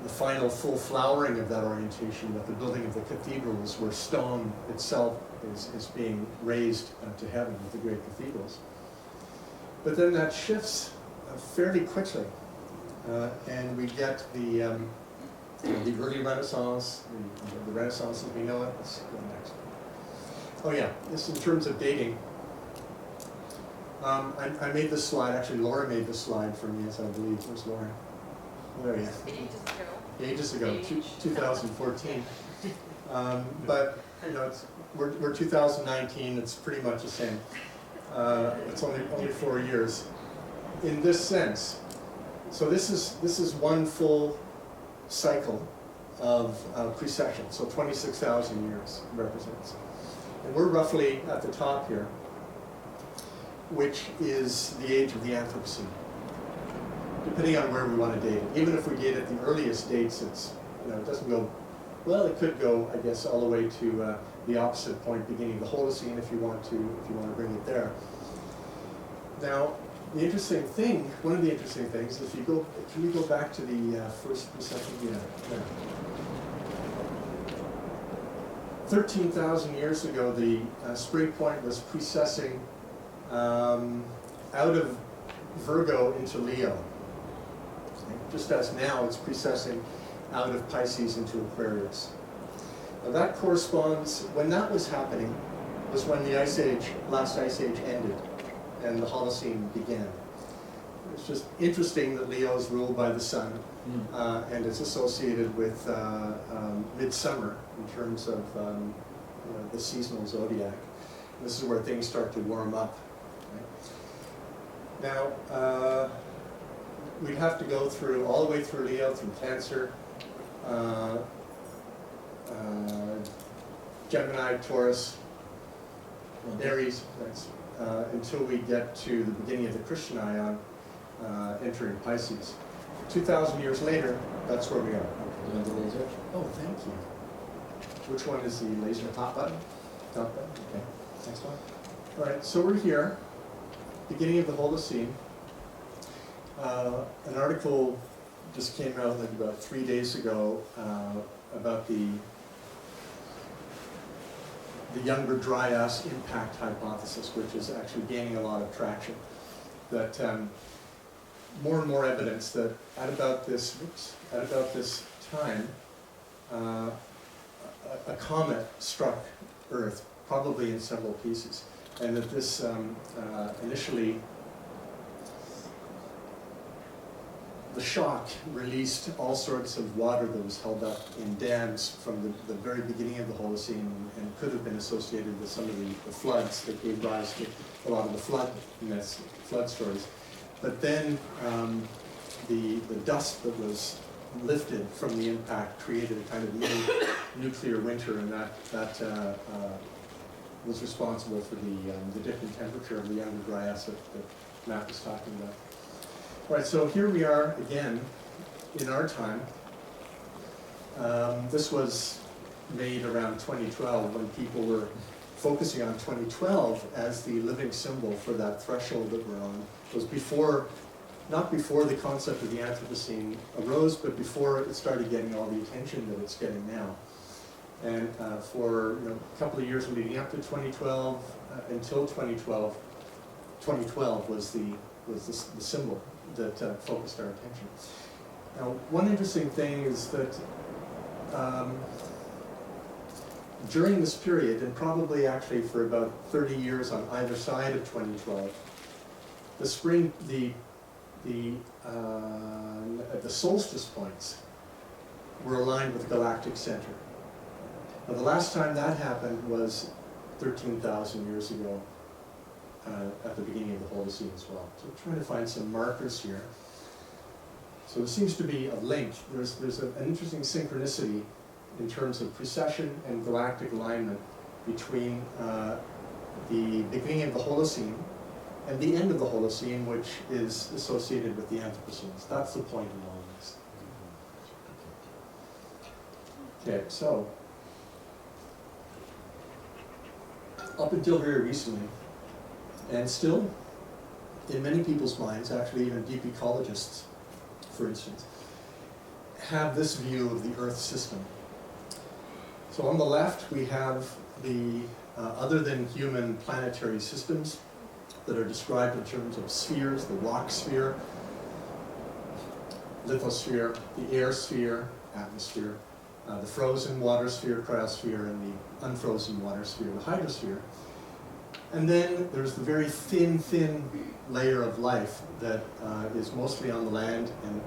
the final full flowering of that orientation with the building of the cathedrals, where stone itself is being raised to heaven with the great cathedrals. But then that shifts fairly quickly, and we get the early Renaissance, the Renaissance as we know it. Let's go next. Oh yeah, this in terms of dating. I made this slide, actually Laura made this slide for me, as I believe. Where's Laura? There he is. Ages ago, 2014. But you know, we're 2019. It's pretty much the same. It's only 4 years. In this sense, so this is one full cycle of precession. So 26,000 years represents, and we're roughly at the top here, which is the age of the Anthropocene. Depending on where we want to date it. Even if we date at the earliest dates, it's, you know, it doesn't go, well, it could go, I guess, all the way to the opposite point, beginning the Holocene, if you want to bring it there. Now, the interesting thing, one of the interesting things, if you go, can we go back to the first precession? Yeah. 13,000 years ago, the spring point was precessing out of Virgo into Leo. Just as now it's precessing out of Pisces into Aquarius. Now that corresponds, when that was happening, was when the Ice Age, last Ice Age ended and the Holocene began. It's just interesting that Leo is ruled by the sun and it's associated with midsummer in terms of you know, the seasonal zodiac. This is where things start to warm up. Right? Now, we'd have to go through, all the way through Leo, through Cancer, Gemini, Taurus, Aries, until we get to the beginning of the Christian Ion, entering Pisces. 2,000 years later, that's where we are. You want the laser? Oh, thank you. Which one is the laser? Top button? Top button, okay. Next one. All right, so we're here, beginning of the Holocene. An article just came out like about 3 days ago about the younger dryas impact hypothesis, which is actually gaining a lot of traction. That more and more evidence that at about this time, a comet struck Earth, probably in several pieces, and that this initially, the shock released all sorts of water that was held up in dams from the very beginning of the Holocene, and could have been associated with some of the floods that gave rise to a lot of the flood stories. But then the dust that was lifted from the impact created a kind of mini nuclear winter, and that was responsible for the different temperature of the younger dryas that Matt was talking about. All right, so here we are again in our time. This was made around 2012 when people were focusing on 2012 as the living symbol for that threshold that we're on. It was before, not before the concept of the Anthropocene arose, but before it started getting all the attention that it's getting now. And for a couple of years leading up to 2012, until 2012, 2012 was the symbol that focused our attention. Now, one interesting thing is that during this period, and probably actually for about 30 years on either side of 2012, the spring, the solstice points were aligned with the galactic center. Now, the last time that happened was 13,000 years ago, at the beginning of the Holocene as well. So we're trying to find some markers here. So there seems to be a link. There's an interesting synchronicity in terms of precession and galactic alignment between the beginning of the Holocene and the end of the Holocene, which is associated with the Anthropocenes. That's the point in all of this. Okay, so up until very recently, and still, in many people's minds, actually even deep ecologists, for instance, have this view of the Earth system. So on the left, we have the other than human planetary systems that are described in terms of spheres: the rock sphere, lithosphere, the air sphere, atmosphere, the frozen water sphere, cryosphere, and the unfrozen water sphere, the hydrosphere. And then there's the very thin layer of life that is mostly on the land and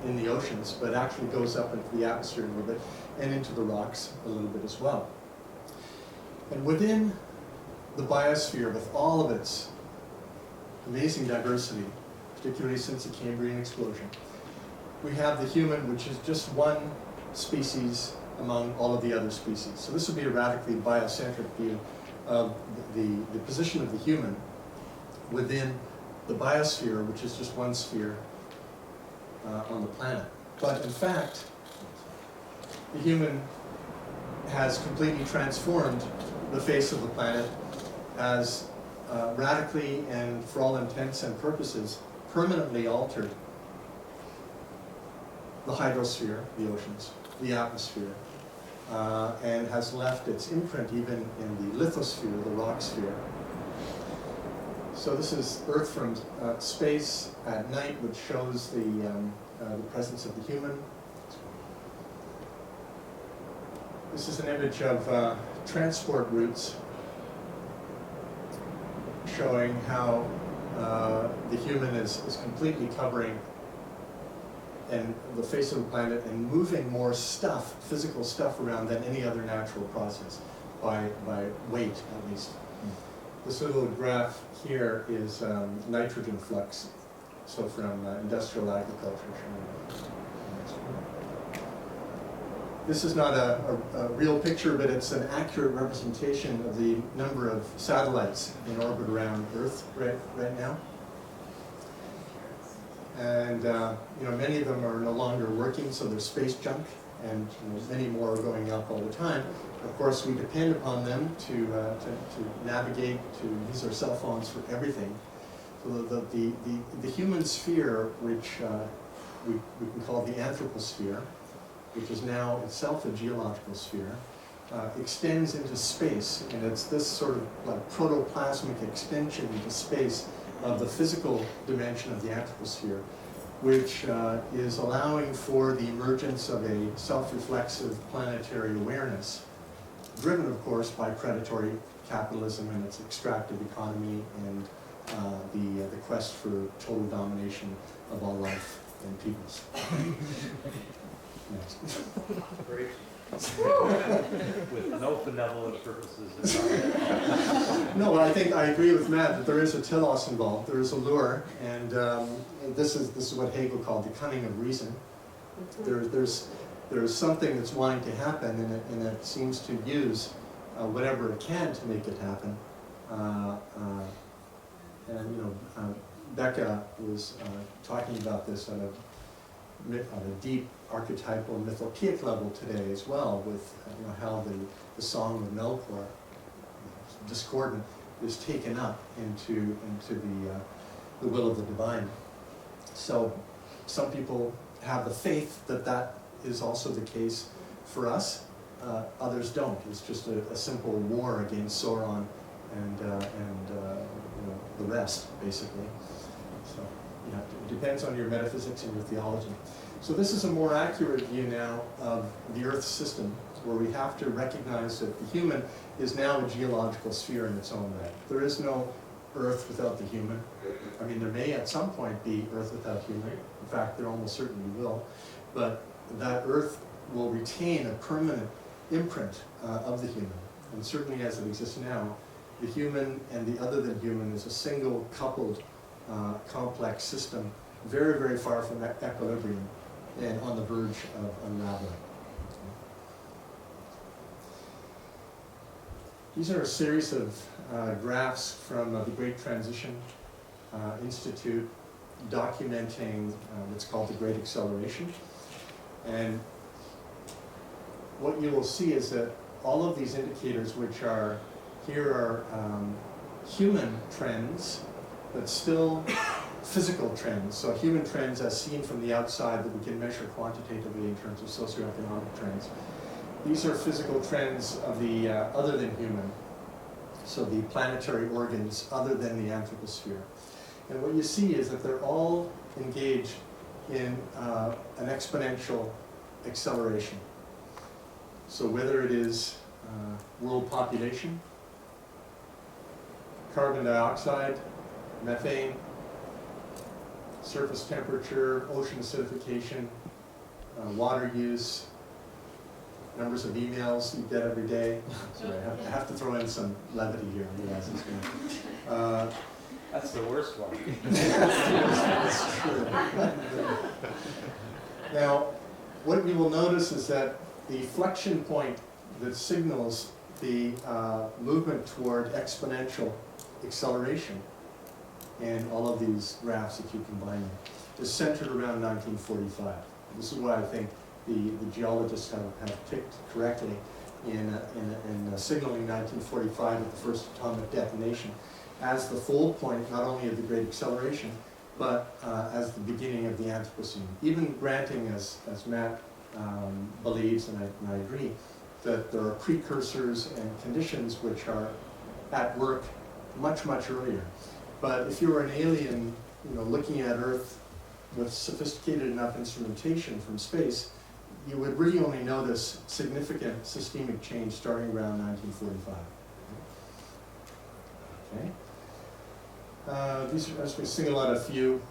in the oceans, but actually goes up into the atmosphere a little bit and into the rocks a little bit as well. And within the biosphere, with all of its amazing diversity, particularly since the Cambrian explosion, we have the human, which is just one species among all of the other species. So this would be a radically biocentric view of the position of the human within the biosphere, which is just one sphere on the planet. But in fact, the human has completely transformed the face of the planet, has radically and for all intents and purposes permanently altered the hydrosphere, the oceans, the atmosphere, and has left its imprint even in the lithosphere, the rock sphere. So this is Earth from space at night, which shows the presence of the human. This is an image of transport routes showing how the human is completely covering and the face of the planet and moving more stuff, physical stuff around than any other natural process, by weight at least. This little graph here is nitrogen flux, so from industrial agriculture. This is not a real picture, but it's an accurate representation of the number of satellites in orbit around Earth right now. And many of them are no longer working, so they're space junk, and many more are going up all the time. Of course, we depend upon them to navigate, to use our cell phones for everything. So the human sphere, which we can call the Anthroposphere, which is now itself a geological sphere, extends into space, and it's this sort of like protoplasmic extension into space of the physical dimension of the Anthroposphere, which is allowing for the emergence of a self-reflexive planetary awareness, driven, of course, by predatory capitalism and its extractive economy and the quest for total domination of all life and peoples. Next. Great. With no benevolent purposes in mind. No, I think I agree with Matt that there is a telos involved. There is a lure, and this is what Hegel called the cunning of reason. There's something that's wanting to happen, and it seems to use whatever it can to make it happen. Becca was talking about this on a deep archetypal mythopoeic level today as well, with how the Song of Melkor, discordant, is taken up into the will of the divine. So some people have the faith that is also the case for us. Others don't. It's just a simple war against Sauron and the rest, basically. So it depends on your metaphysics and your theology. So this is a more accurate view now of the Earth system, where we have to recognize that the human is now a geological sphere in its own right. There is no Earth without the human. I mean, there may at some point be Earth without human. In fact, there almost certainly will. But that Earth will retain a permanent imprint of the human. And certainly as it exists now, the human and the other than human is a single, coupled, complex system, very, very far from equilibrium and on the verge of unraveling. These are a series of graphs from the Great Transition Institute documenting what's called the Great Acceleration. And what you will see is that all of these indicators, which are here, are human trends, but still physical trends. So human trends as seen from the outside that we can measure quantitatively in terms of socioeconomic trends. These are physical trends of the other than human, so the planetary organs other than the Anthroposphere. And what you see is that they're all engaged in an exponential acceleration. So whether it is world population, carbon dioxide, methane, surface temperature, ocean acidification, water use, numbers of emails you get every day. Sorry, I have to throw in some levity here. Realize it's gonna, That's the worst one. It's true. Now, what you will notice is that the flexion point that signals the movement toward exponential acceleration in all of these graphs, if you combine them, is centered around 1945. This is what I think the geologists have picked correctly in signaling 1945 at the first atomic detonation as the fold point not only of the Great Acceleration, but as the beginning of the Anthropocene. Even granting, as Matt believes, and I agree, that there are precursors and conditions which are at work much, much earlier. But if you were an alien, looking at Earth with sophisticated enough instrumentation from space, you would really only notice significant systemic change starting around 1945. Okay. These are, as we single out a few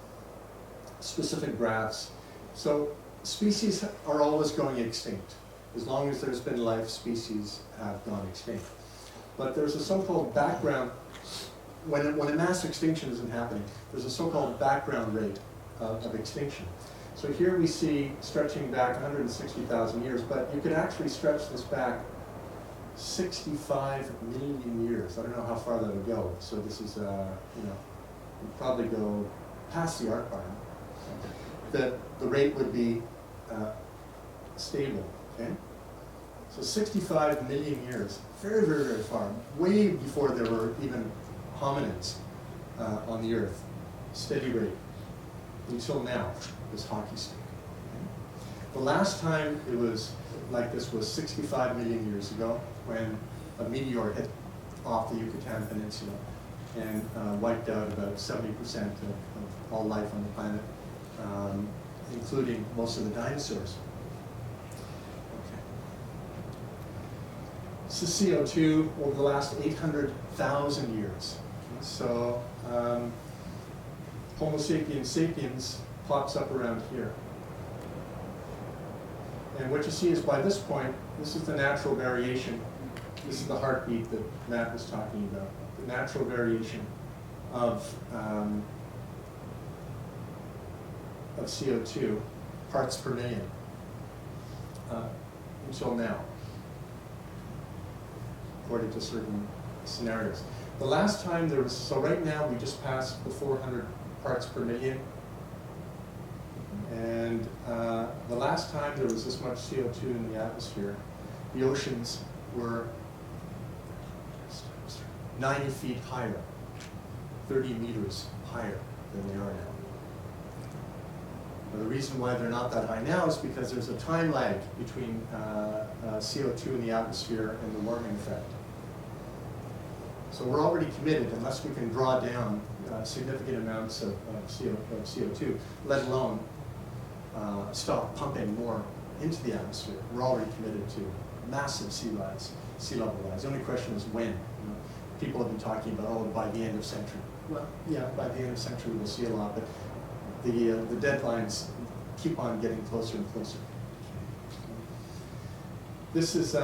specific graphs. So species are always going extinct. As long as there's been life, species have gone extinct. But there's a so-called background. When a mass extinction isn't happening, there's a so-called background rate of extinction. So here we see stretching back 160,000 years, but you could actually stretch this back 65 million years. I don't know how far that would go. So this is, you'd probably go past the arc bar. that the rate would be stable, okay? So 65 million years, very, very, very far, way before there were even hominids on the Earth. Steady rate until now, this hockey stick. Okay? The last time it was like this was 65 million years ago when a meteor hit off the Yucatan Peninsula and wiped out about 70% of all life on the planet, including most of the dinosaurs. Okay. This is CO2 over the last 800,000 years. Okay. So Homo sapiens sapiens pops up around here. And what you see is by this point, this is the natural variation. This is the heartbeat that Matt was talking about. The natural variation of CO2 parts per million until now, according to certain scenarios. The last time there was, so right now we just passed the 400 parts per million. And the last time there was this much CO2 in the atmosphere, the oceans were 90 feet higher, 30 meters higher than they are now. Now, the reason why they're not that high now is because there's a time lag between CO2 in the atmosphere and the warming effect. So we're already committed, unless we can draw down significant amounts of CO2, let alone stop pumping more into the atmosphere. We're already committed to massive sea level rise. The only question is when. You know, people have been talking about, oh, by the end of century. Well, yeah, by the end of century we'll see a lot, but the deadlines keep on getting closer and closer. This is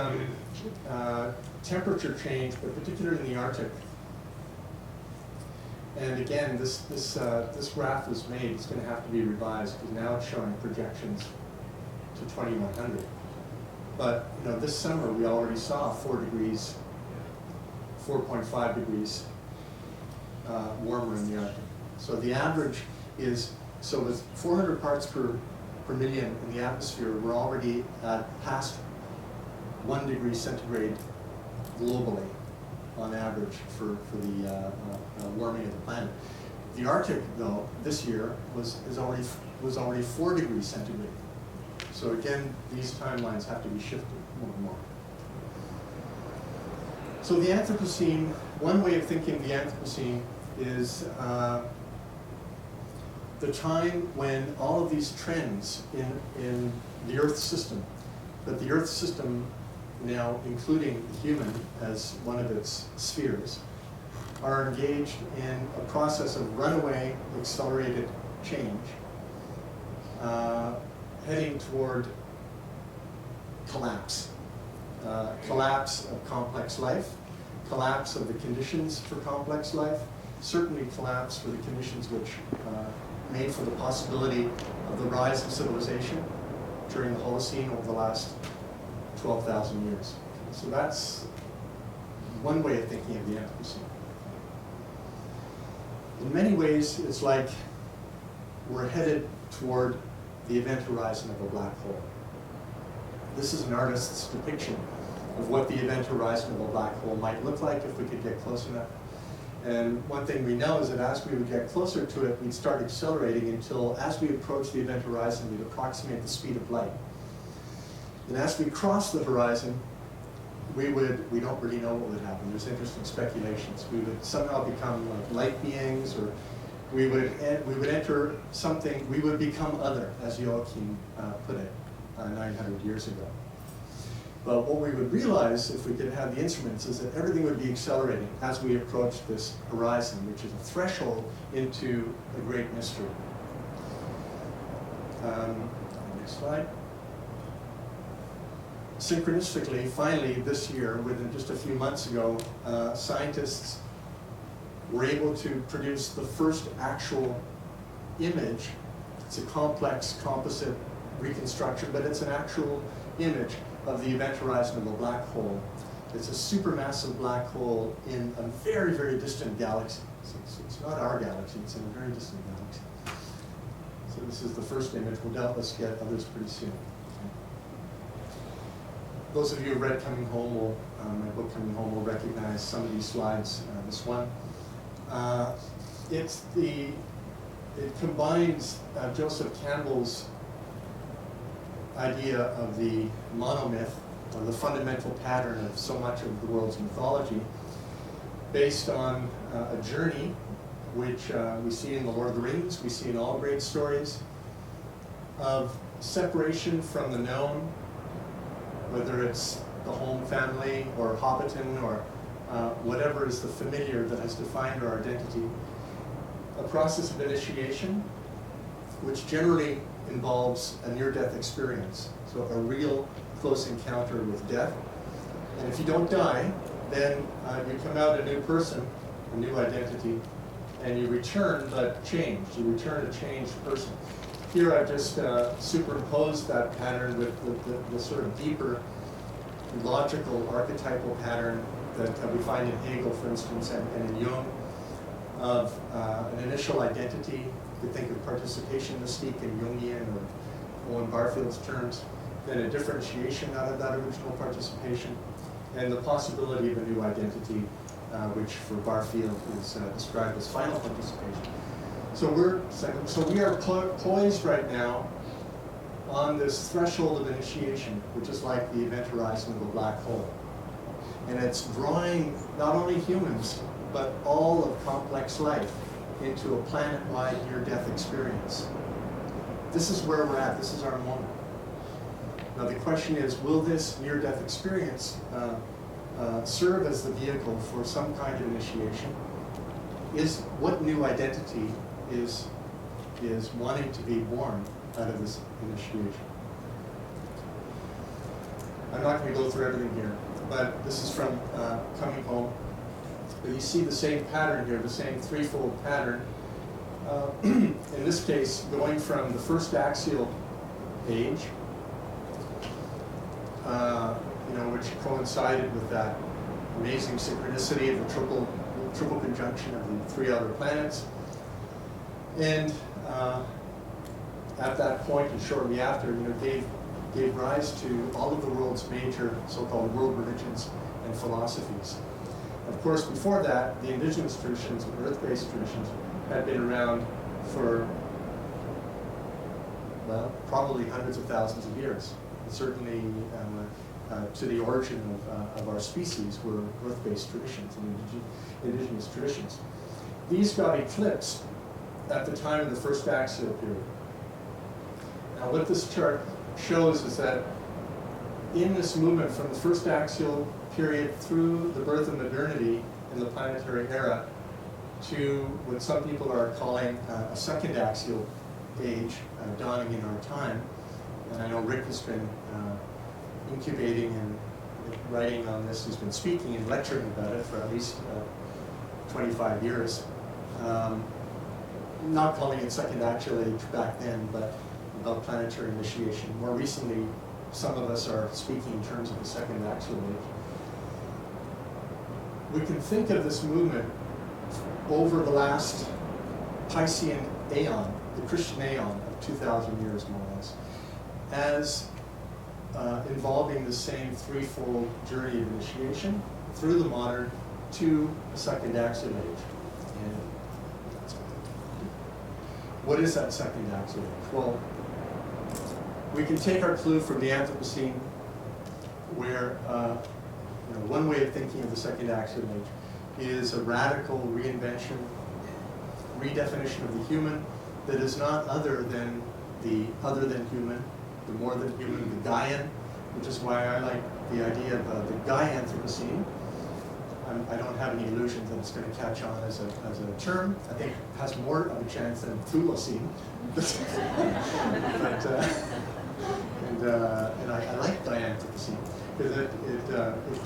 temperature change, but particularly in the Arctic. And again, this graph was made. It's going to have to be revised because now it's showing projections to 2100. But you know, this summer we already saw 4.5 degrees warmer in the Arctic. So the average is, so with 400 parts per million in the atmosphere, we're already past 1 degree centigrade globally on average for the warming of the planet. The Arctic, though, this year was already 4 degrees centigrade. So again, these timelines have to be shifted more and more. So the Anthropocene, one way of thinking of the Anthropocene is the time when all of these trends in the Earth system, but the Earth system now including the human as one of its spheres, are engaged in a process of runaway accelerated change, heading toward collapse. Collapse of complex life, collapse of the conditions for complex life, certainly collapse for the conditions which made for the possibility of the rise of civilization during the Holocene over the last 12,000 years. So that's one way of thinking of the Anthropocene. In many ways, it's like we're headed toward the event horizon of a black hole. This is an artist's depiction of what the event horizon of a black hole might look like if we could get close enough. And one thing we know is that as we would get closer to it, we'd start accelerating until, as we approach the event horizon, we'd approximate the speed of light. And as we cross the horizon, we don't really know what would happen. There's interesting speculations. We would somehow become like light beings, or we would enter something, we would become other, as Joachim put it 900 years ago. But what we would realize, if we could have the instruments, is that everything would be accelerating as we approach this horizon, which is a threshold into a great mystery. Next slide. Synchronistically, finally this year, within just a few months ago, scientists were able to produce the first actual image. It's a complex composite reconstruction, but it's an actual image of the event horizon of a black hole. It's a supermassive black hole in a very, very distant galaxy. So it's not our galaxy, it's in a very distant galaxy. So So this is the first image. We'll doubtless get others pretty soon. Those of you who read Coming Home will, my book Coming Home, will recognize some of these slides. This one, it combines Joseph Campbell's idea of the monomyth, or the fundamental pattern of so much of the world's mythology, based on a journey which we see in the Lord of the Rings, we see in all great stories, of separation from the known, whether it's the home family or Hobbiton or whatever is the familiar that has defined our identity. A process of initiation, which generally involves a near-death experience, so a real close encounter with death. And if you don't die, then you come out a new person, a new identity, and you return but changed. You return a changed person. Here I've just superimposed that pattern with the sort of deeper logical archetypal pattern that we find in Hegel, for instance, and in Jung, of an initial identity. You could think of participation mystique in Jungian or Owen Barfield's terms, then a differentiation out of that original participation, and the possibility of a new identity, which for Barfield is described as final participation. So we are poised right now on this threshold of initiation, which is like the event horizon of a black hole. And it's drawing not only humans, but all of complex life into a planet-wide near-death experience. This is where we're at. This is our moment. Now the question is, will this near-death experience serve as the vehicle for some kind of initiation? What new identity is wanting to be born out of this initiation? I'm not going to go through everything here, but this is from Coming Home. But you see the same pattern here, the same threefold pattern. In this case, going from the first axial age, which coincided with that amazing synchronicity of the triple conjunction of the three outer planets. And at that point, and shortly after, gave rise to all of the world's major so-called world religions and philosophies. Of course, before that, the indigenous traditions and earth-based traditions had been around for, well, probably hundreds of thousands of years. And certainly, to the origin of our species were earth-based traditions and indigenous traditions. These got eclipsed at the time of the first axial period. Now, what this chart shows is that in this movement from the first axial period through the birth of modernity in the planetary era to what some people are calling a second axial age dawning in our time, and I know Rick has been incubating and writing on this, he's been speaking and lecturing about it for at least 25 years. Not calling it second axial age back then, but about planetary initiation. More recently, some of us are speaking in terms of the second axial age. We can think of this movement over the last Piscean aeon, the Christian aeon of 2,000 years more or less, as involving the same threefold journey of initiation through the modern to the second axial age. And what is that second axial age? Well, we can take our clue from the Anthropocene, where one way of thinking of the second axial age is a radical reinvention, redefinition of the human that is not other than the other than human, the more than human, the Gaian, which is why I like the idea of the Gaia Anthropocene. I don't have any illusions that it's going to catch on as a term. I think it has more of a chance than Thulocene. And I like Gaia Anthropocene because it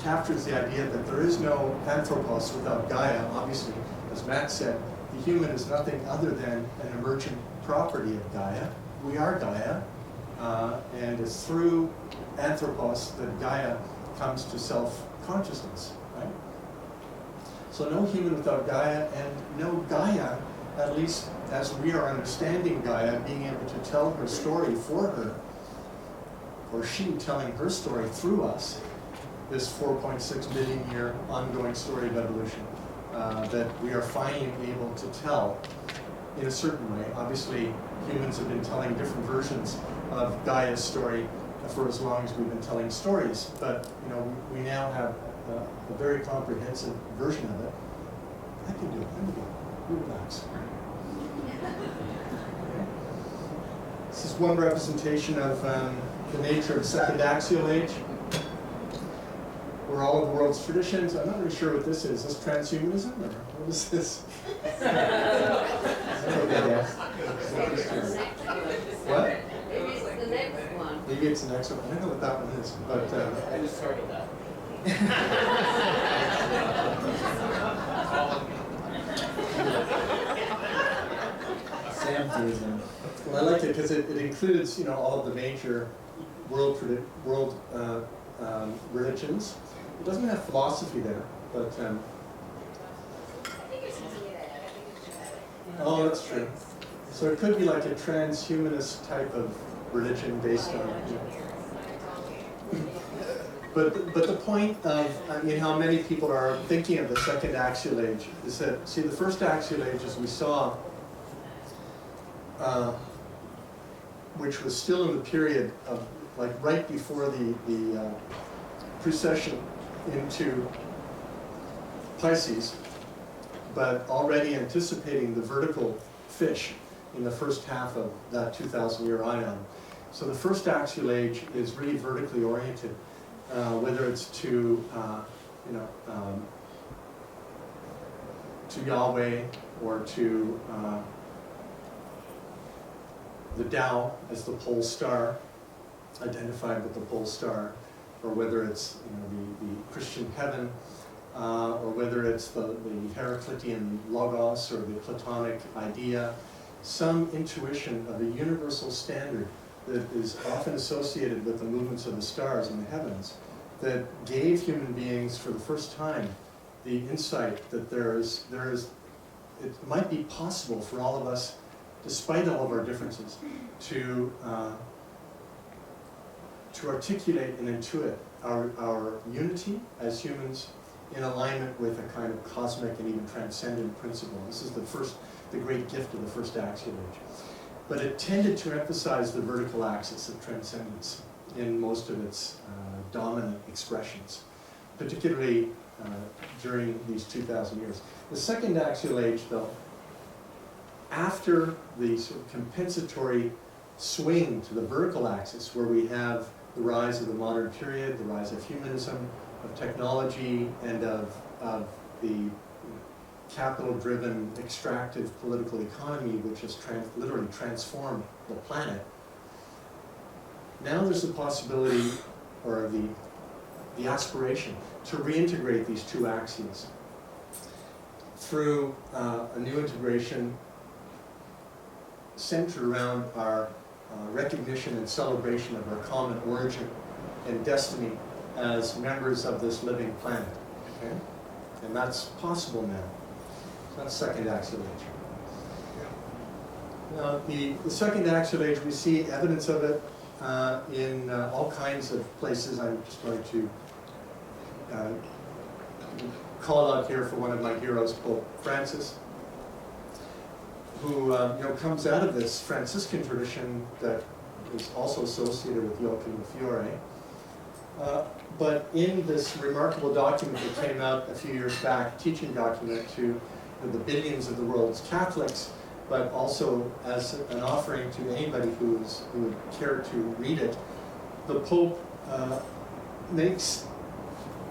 captures the idea that there is no anthropos without Gaia. Obviously, as Matt said, the human is nothing other than an emergent property of Gaia. We are Gaia, and it's through anthropos that Gaia comes to self-consciousness, right? So no human without Gaia, and no Gaia at least as we are understanding Gaia, being able to tell her story for her, or she telling her story through us, this 4.6 billion year ongoing story of evolution that we are finally able to tell in a certain way. Obviously, humans have been telling different versions of Gaia's story for as long as we've been telling stories, but we now have a very comprehensive version of it. I can do it. You relax. This is one representation of the nature of the second axial age, where all of the world's traditions. I'm not really sure what this is. Is this transhumanism, or what is this? What? Maybe it's the next one. Maybe it's the next one. I don't know what that one is, but I just started that. Samtheism. well, I like it because it includes all of the major world religions. It doesn't have philosophy there, but I think it's genetic. I think it's genetic. oh, that's true. So it could be like a transhumanist type of religion based on. But the point of how many people are thinking of the second axial age is that, see, the first axial age, as we saw, which was still in the period of right before the precession into Pisces, but already anticipating the vertical fish in the first half of that 2,000-year ion. So the first axial age is really vertically oriented. Whether it's to Yahweh or to the Tao as the pole star, identified with the pole star, or whether it's the Christian heaven, or whether it's the Heraclitean logos or the Platonic idea, some intuition of a universal standard that is often associated with the movements of the stars in the heavens, that gave human beings for the first time the insight that it might be possible for all of us, despite all of our differences, to articulate and intuit our unity as humans in alignment with a kind of cosmic and even transcendent principle. This is the great gift of the first axial age. But it tended to emphasize the vertical axis of transcendence in most of its dominant expressions, particularly during these 2,000 years. The second axial age, though, after the sort of compensatory swing to the vertical axis, where we have the rise of the modern period, the rise of humanism, of technology, and of the capital-driven, extractive political economy, which has literally transformed the planet. Now there's the possibility, or the aspiration, to reintegrate these two axes through a new integration centered around our recognition and celebration of our common origin and destiny as members of this living planet. Okay? And that's possible now. That's second axial age. Now, the second axial age, we see evidence of it in all kinds of places. I'm just going to call out here for one of my heroes, Pope Francis, who comes out of this Franciscan tradition that is also associated with Joachim the Fiore. But in this remarkable document that came out a few years back, teaching document to the billions of the world's Catholics, but also as an offering to anybody who would care to read it, the Pope makes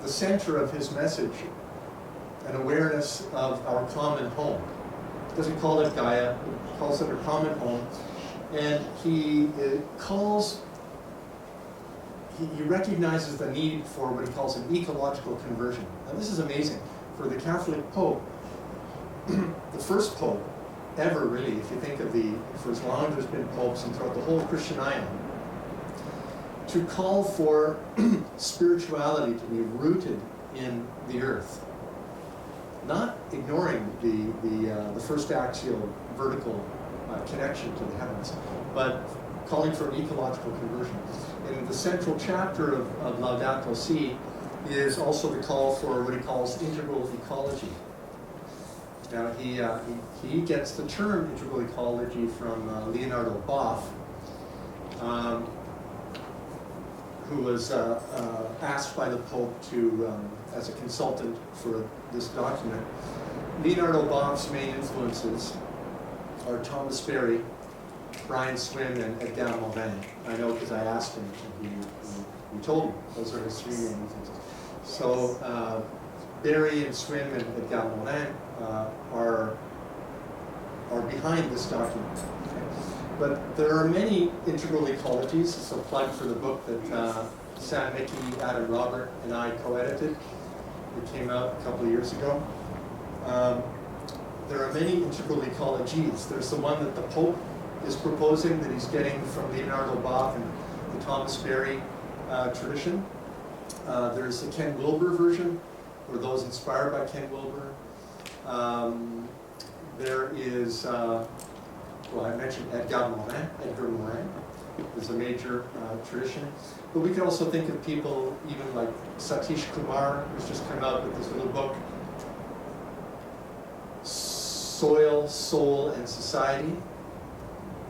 the center of his message an awareness of our common home. He doesn't call it Gaia, he calls it a common home. And he recognizes the need for what he calls an ecological conversion. Now this is amazing. For the Catholic Pope, the first Pope ever, really, if you think of for as long as there's been popes and throughout the whole Christian ion, to call for spirituality to be rooted in the earth not ignoring the first axial vertical connection to the heavens, but calling for an ecological conversion. And the central chapter of Laudato Si is also the call for what he calls integral ecology. Now he gets the term integral ecology from Leonardo Boff, who was asked by the Pope to, as a consultant for this document. Leonardo Boff's main influences are Thomas Berry, Brian Swim, and Edgar Morin. I know because I asked him, and he told me those are his three main influences. So Berry and Swim and Edgar Morin are behind this document. But there are many integral ecologies. It's a plug for the book that Sam Mickey, Adam Robert, and I co-edited. It came out a couple of years ago. There are many integral ecologies. There's the one that the Pope is proposing that he's getting from Leonardo Boff and the Thomas Berry tradition. There's the Ken Wilber version, or those inspired by Ken Wilber. There is, well, I mentioned Edgar Morin is a major tradition. But we can also think of people even like Satish Kumar, who's just come out with this little book, Soil, Soul, and Society.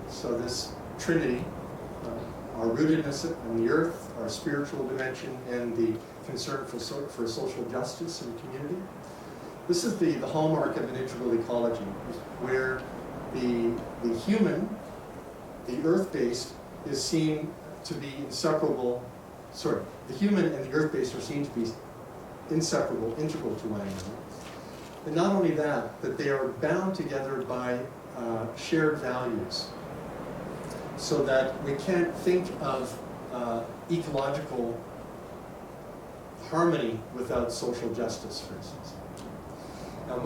So this trinity, our rootedness in the earth, our spiritual dimension, and the concern for social justice in the community. This is the hallmark of an integral ecology, where the human, the earth-based, is seen to be inseparable. Sorry, the human and the earth-based are seen to be inseparable, integral to one another. And not only that, but they are bound together by shared values, so that we can't think of ecological harmony without social justice, for instance. Now,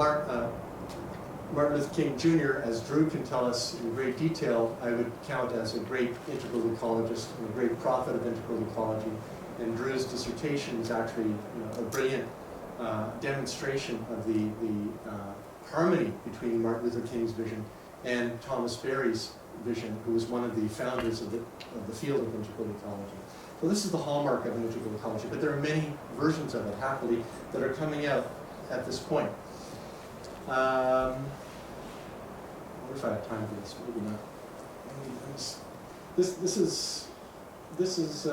Martin Luther King Jr., as Drew can tell us in great detail, I would count as a great integral ecologist and a great prophet of integral ecology. And Drew's dissertation is actually a brilliant demonstration of the harmony between Martin Luther King's vision and Thomas Berry's vision, who was one of the founders of the field of integral ecology. So this is the hallmark of an integral ecology, but there are many versions of it, happily, that are coming out at this point. I wonder if I have time for this. Maybe not. This is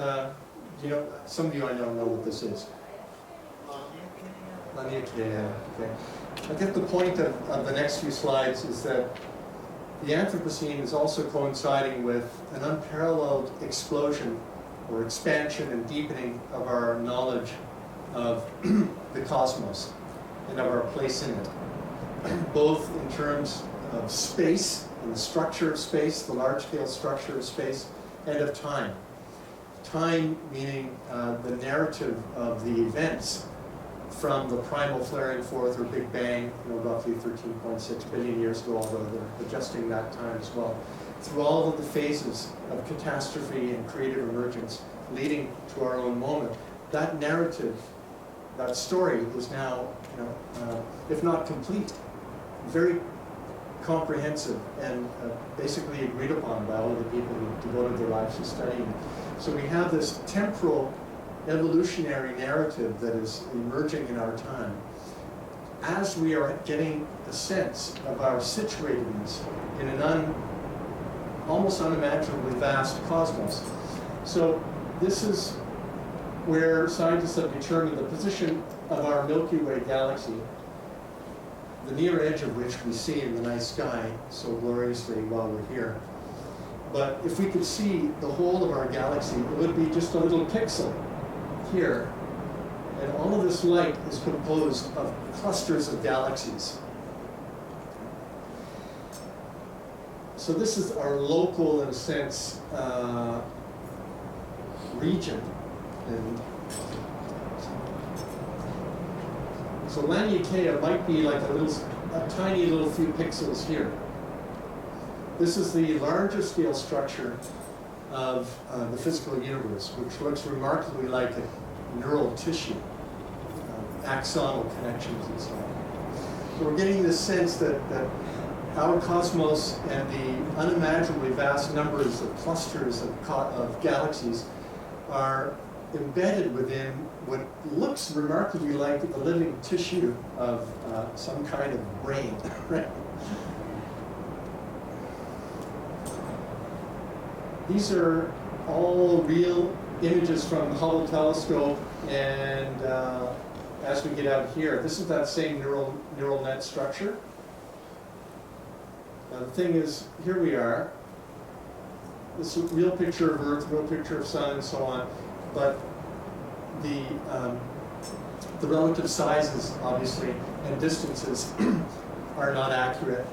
you know, some of you I know what this is. Yeah, okay. I think the point of the next few slides is that the Anthropocene is also coinciding with an unparalleled explosion or expansion and deepening of our knowledge of the cosmos and of our place in it, both in terms of space and the structure of space, the large-scale structure of space, and of time. Time meaning the narrative of the events from the primal flaring forth or Big Bang, roughly 13.6 billion years ago, although they're adjusting that time as well, through all of the phases of catastrophe and creative emergence leading to our own moment. That narrative, that story is now, if not complete, very comprehensive and basically agreed upon by all of the people who devoted their lives to studying it. So we have this temporal evolutionary narrative that is emerging in our time as we are getting a sense of our situatedness in an almost unimaginably vast cosmos. So this is where scientists have determined the position of our Milky Way galaxy, the near edge of which we see in the night sky so gloriously while we're here. But if we could see the whole of our galaxy, it would be just a little pixel here. And all of this light is composed of clusters of galaxies. So this is our local, in a sense, region. And so Laniakea might be like a tiny little few pixels here. This is the larger scale structure of the physical universe, which looks remarkably like a neural tissue, axonal connections and so on. So we're getting this sense that our cosmos and the unimaginably vast numbers of clusters of galaxies are embedded within what looks remarkably like the living tissue of some kind of brain. Right? These are all real images from the Hubble telescope, and as we get out here, this is that same neural net structure. Now the thing is, here we are. This is a real picture of Earth, real picture of Sun, and so on. But the relative sizes, obviously, and distances are not accurate.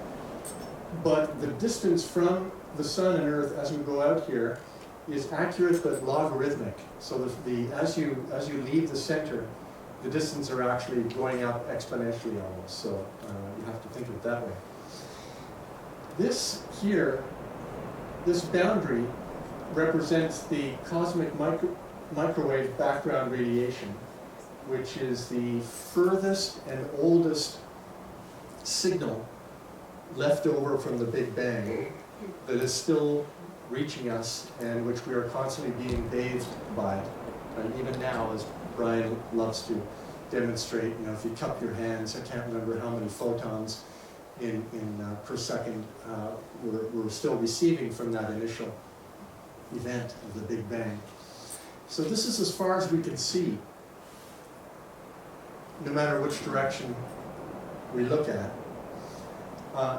But the distance from the Sun and Earth as we go out here is accurate but logarithmic. So as you leave the center, the distance are actually going up exponentially almost. So you have to think of it that way. This here, this boundary represents the cosmic microwave background radiation, which is the furthest and oldest signal left over from the Big Bang that is still reaching us and which we are constantly being bathed by. And even now, as Brian loves to demonstrate, if you cup your hands, I can't remember how many photons per second we're still receiving from that initial event of the Big Bang. So this is as far as we can see, no matter which direction we look at.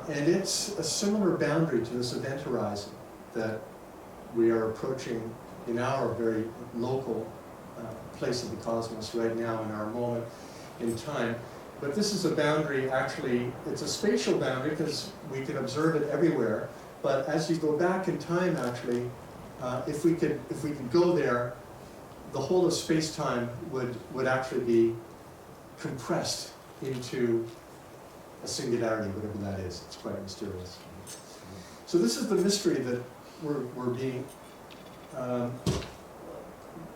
And it's a similar boundary to this event horizon that we are approaching in our very local place of the cosmos right now in our moment in time. But this is a boundary, actually, it's a spatial boundary because we can observe it everywhere. But as you go back in time, actually, if we could go there, the whole of space-time would actually be compressed into a singularity, whatever that is. It's quite mysterious. So this is the mystery that we're being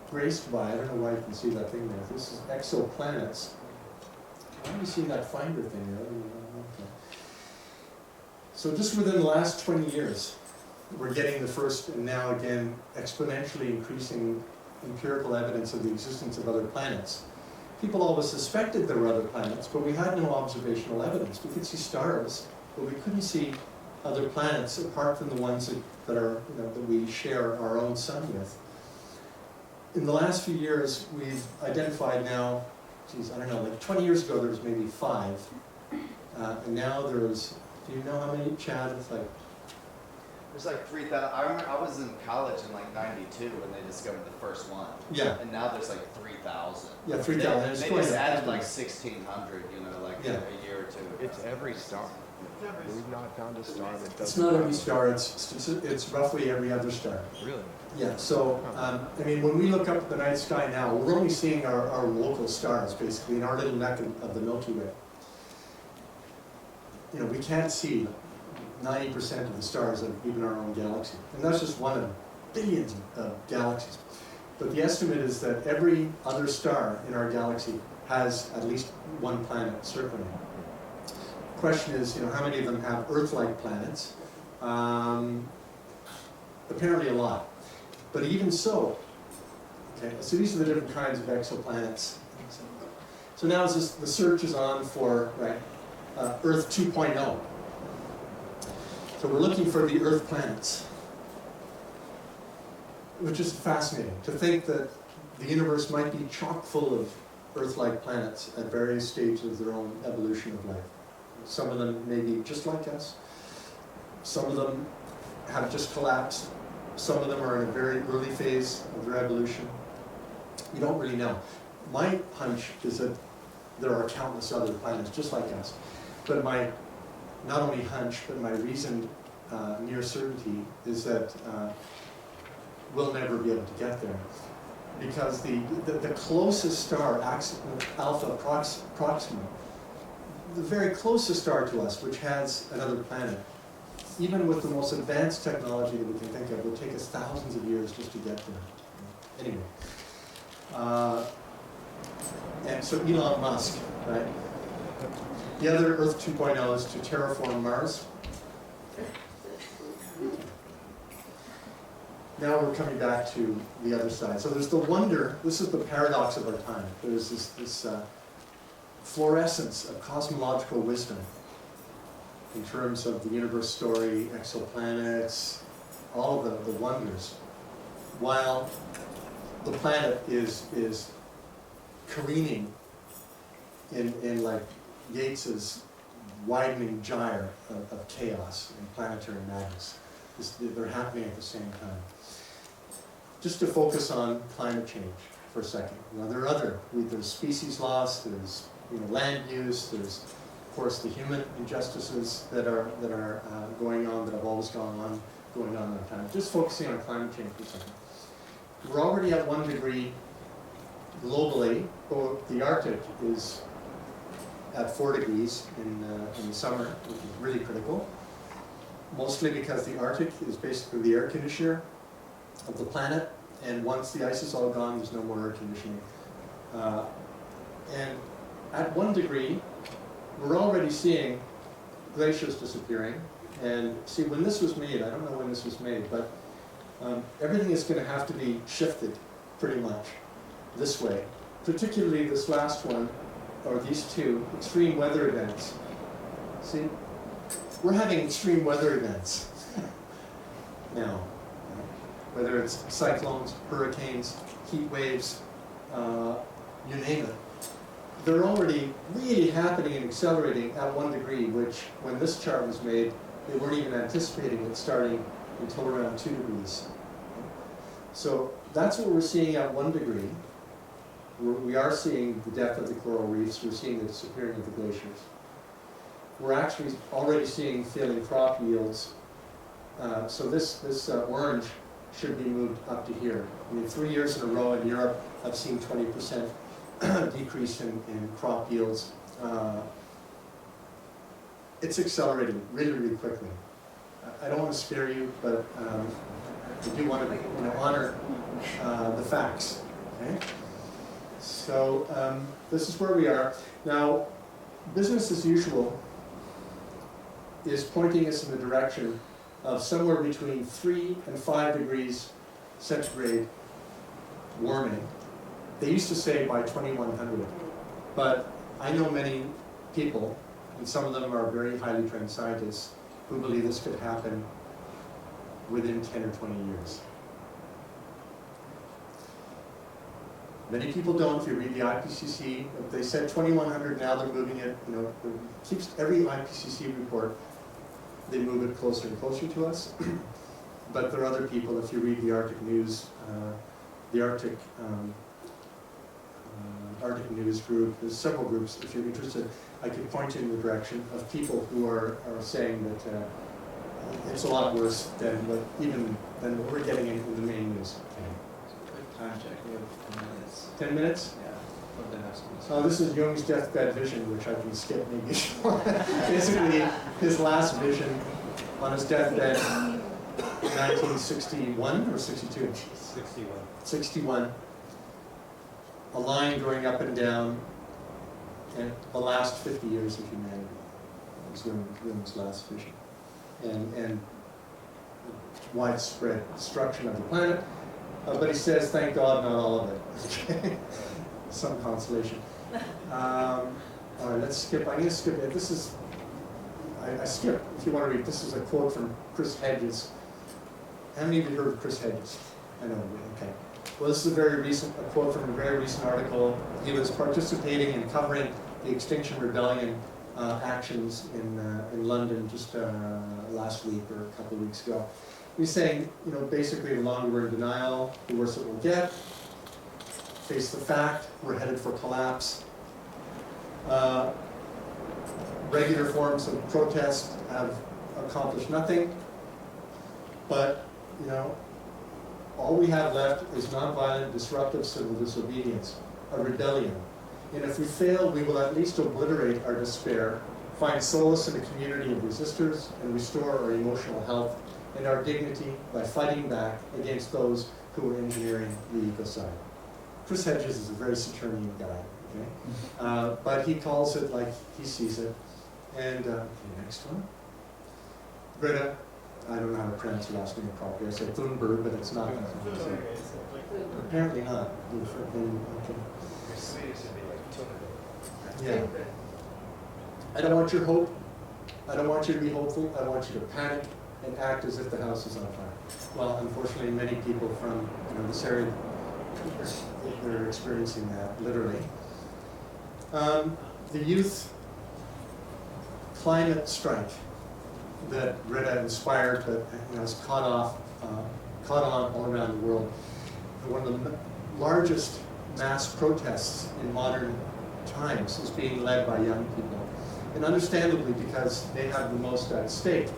graced by. I don't know why you can see that thing there. This is exoplanets. Why do you see that finder thing there? Okay. So just within the last 20 years, we're getting the first, and now again, exponentially increasing empirical evidence of the existence of other planets. People always suspected there were other planets, but we had no observational evidence. We could see stars, but we couldn't see other planets apart from the ones that we share our own sun with. In the last few years, we've identified now, I don't know, like 20 years ago there was maybe 5, and now there's, do you know how many, Chad? It's like, there's like 3,000. I remember I was in college in like '92 when they discovered the first one. Yeah. And now there's like 3,000. Yeah, 3,000. They just added like 1,600, like Yeah. a year or two ago. It's every star. We've not found a star that doesn't. It's not every star, it's roughly every other star. Really? Yeah, so, when we look up at the night sky now, we're only seeing our local stars, basically, in our little neck of the Milky Way. We can't see 90% of the stars of even our own galaxy. And that's just one of billions of galaxies. But the estimate is that every other star in our galaxy has at least one planet, certainly. The question is, how many of them have Earth-like planets? Apparently a lot. But even so, okay, so these are the different kinds of exoplanets. So now the search is on for Earth 2.0. So we're looking for the Earth planets, which is fascinating, to think that the universe might be chock full of Earth-like planets at various stages of their own evolution of life. Some of them may be just like us. Some of them have just collapsed. Some of them are in a very early phase of their evolution. You don't really know. My hunch is that there are countless other planets just like us. But my, not only hunch, but my reasoned near certainty is that we'll never be able to get there. Because the closest star, Alpha Proxima, the very closest star to us, which has another planet, even with the most advanced technology that we can think of, will take us thousands of years just to get there. Anyway. And so Elon Musk, right? The other Earth 2.0 is to terraform Mars. Now we're coming back to the other side. So there's the wonder, this is the paradox of our time. There's this fluorescence of cosmological wisdom in terms of the universe story, exoplanets, all of the wonders, while the planet is careening in like Yeats's widening gyre of chaos and planetary madness. They're happening at the same time. Just to focus on climate change for a second. Now there are there's species loss, there's land use, there's of course the human injustices that are going on, that have always going on in our planet. Just focusing on climate change for a second. We're already at 1 degree globally. The Arctic is at 4 degrees in the summer, which is really critical. Mostly because the Arctic is basically the air conditioner of the planet, and once the ice is all gone, there's no more air conditioning. And at 1 degree, we're already seeing glaciers disappearing. And see, when this was made, I don't know when this was made, but everything is going to have to be shifted pretty much this way. Particularly this last one, or these two, extreme weather events. See, we're having extreme weather events now. Whether it's cyclones, hurricanes, heat waves, you name it. They're already really happening and accelerating at 1 degree, which when this chart was made, they weren't even anticipating it starting until around 2 degrees. So that's what we're seeing at 1 degree. We are seeing the death of the coral reefs, we're seeing the disappearing of the glaciers. We're actually already seeing failing crop yields. So this orange should be moved up to here. I mean, 3 years in a row in Europe, I've seen 20% decrease in crop yields. It's accelerating really, really quickly. I don't want to scare you, but I do want to honor the facts. Okay? So this is where we are. Now, business as usual is pointing us in the direction of somewhere between 3 and 5 degrees centigrade warming. They used to say by 2100, but I know many people, and some of them are very highly trained scientists, who believe this could happen within 10 or 20 years. Many people don't. If you read the IPCC, they said 2100, now they're moving it, keeps every IPCC report, they move it closer and closer to us. But there are other people, if you read the Arctic News, the Arctic News group, there's several groups, if you're interested, I could point you in the direction of people who are saying that it's a lot worse than what we're getting in the main news. Quick time check, we have 10 minutes. 10 minutes? Yeah. Love to have some. Oh, this is Jung's deathbed vision, which I can skip maybe. Basically, his last vision on his deathbed in 1961 or 62? 61. 61. A line going up and down, and the last 50 years of humanity. That was Jung's last vision. And widespread destruction of the planet. But he says, thank God, not all of it. Okay? Some consolation. All right, let's skip. I'm going to skip it. This is, I skip, if you want to read. This is a quote from Chris Hedges. How many of you heard of Chris Hedges? I know, okay. Well, this is a quote from a very recent article. He was participating in covering the Extinction Rebellion actions in London just last week or a couple of weeks ago. He's saying, basically the longer we're in denial, the worse it will get. Face the fact, we're headed for collapse. Regular forms of protest have accomplished nothing. But, all we have left is nonviolent, disruptive civil disobedience, a rebellion. And if we fail, we will at least obliterate our despair, find solace in a community of resistors, and restore our emotional health and our dignity by fighting back against those who are engineering the ecocide. Chris Hedges is a very Saturnian guy. Okay? But he calls it like he sees it. And the next one. Greta, I don't know how to pronounce your last name properly. I say Thunberg, but it's not. So, apparently not. Okay. Your Swedish should be like Tunnel. Yeah. I don't want your hope. I don't want you to be hopeful. I want you to panic and act as if the house is on fire. Well, unfortunately, many people from this area, they're experiencing that, literally. The youth climate strike that Greta inspired, but has caught on all around the world. One of the largest mass protests in modern times is being led by young people. And understandably, because they have the most at stake.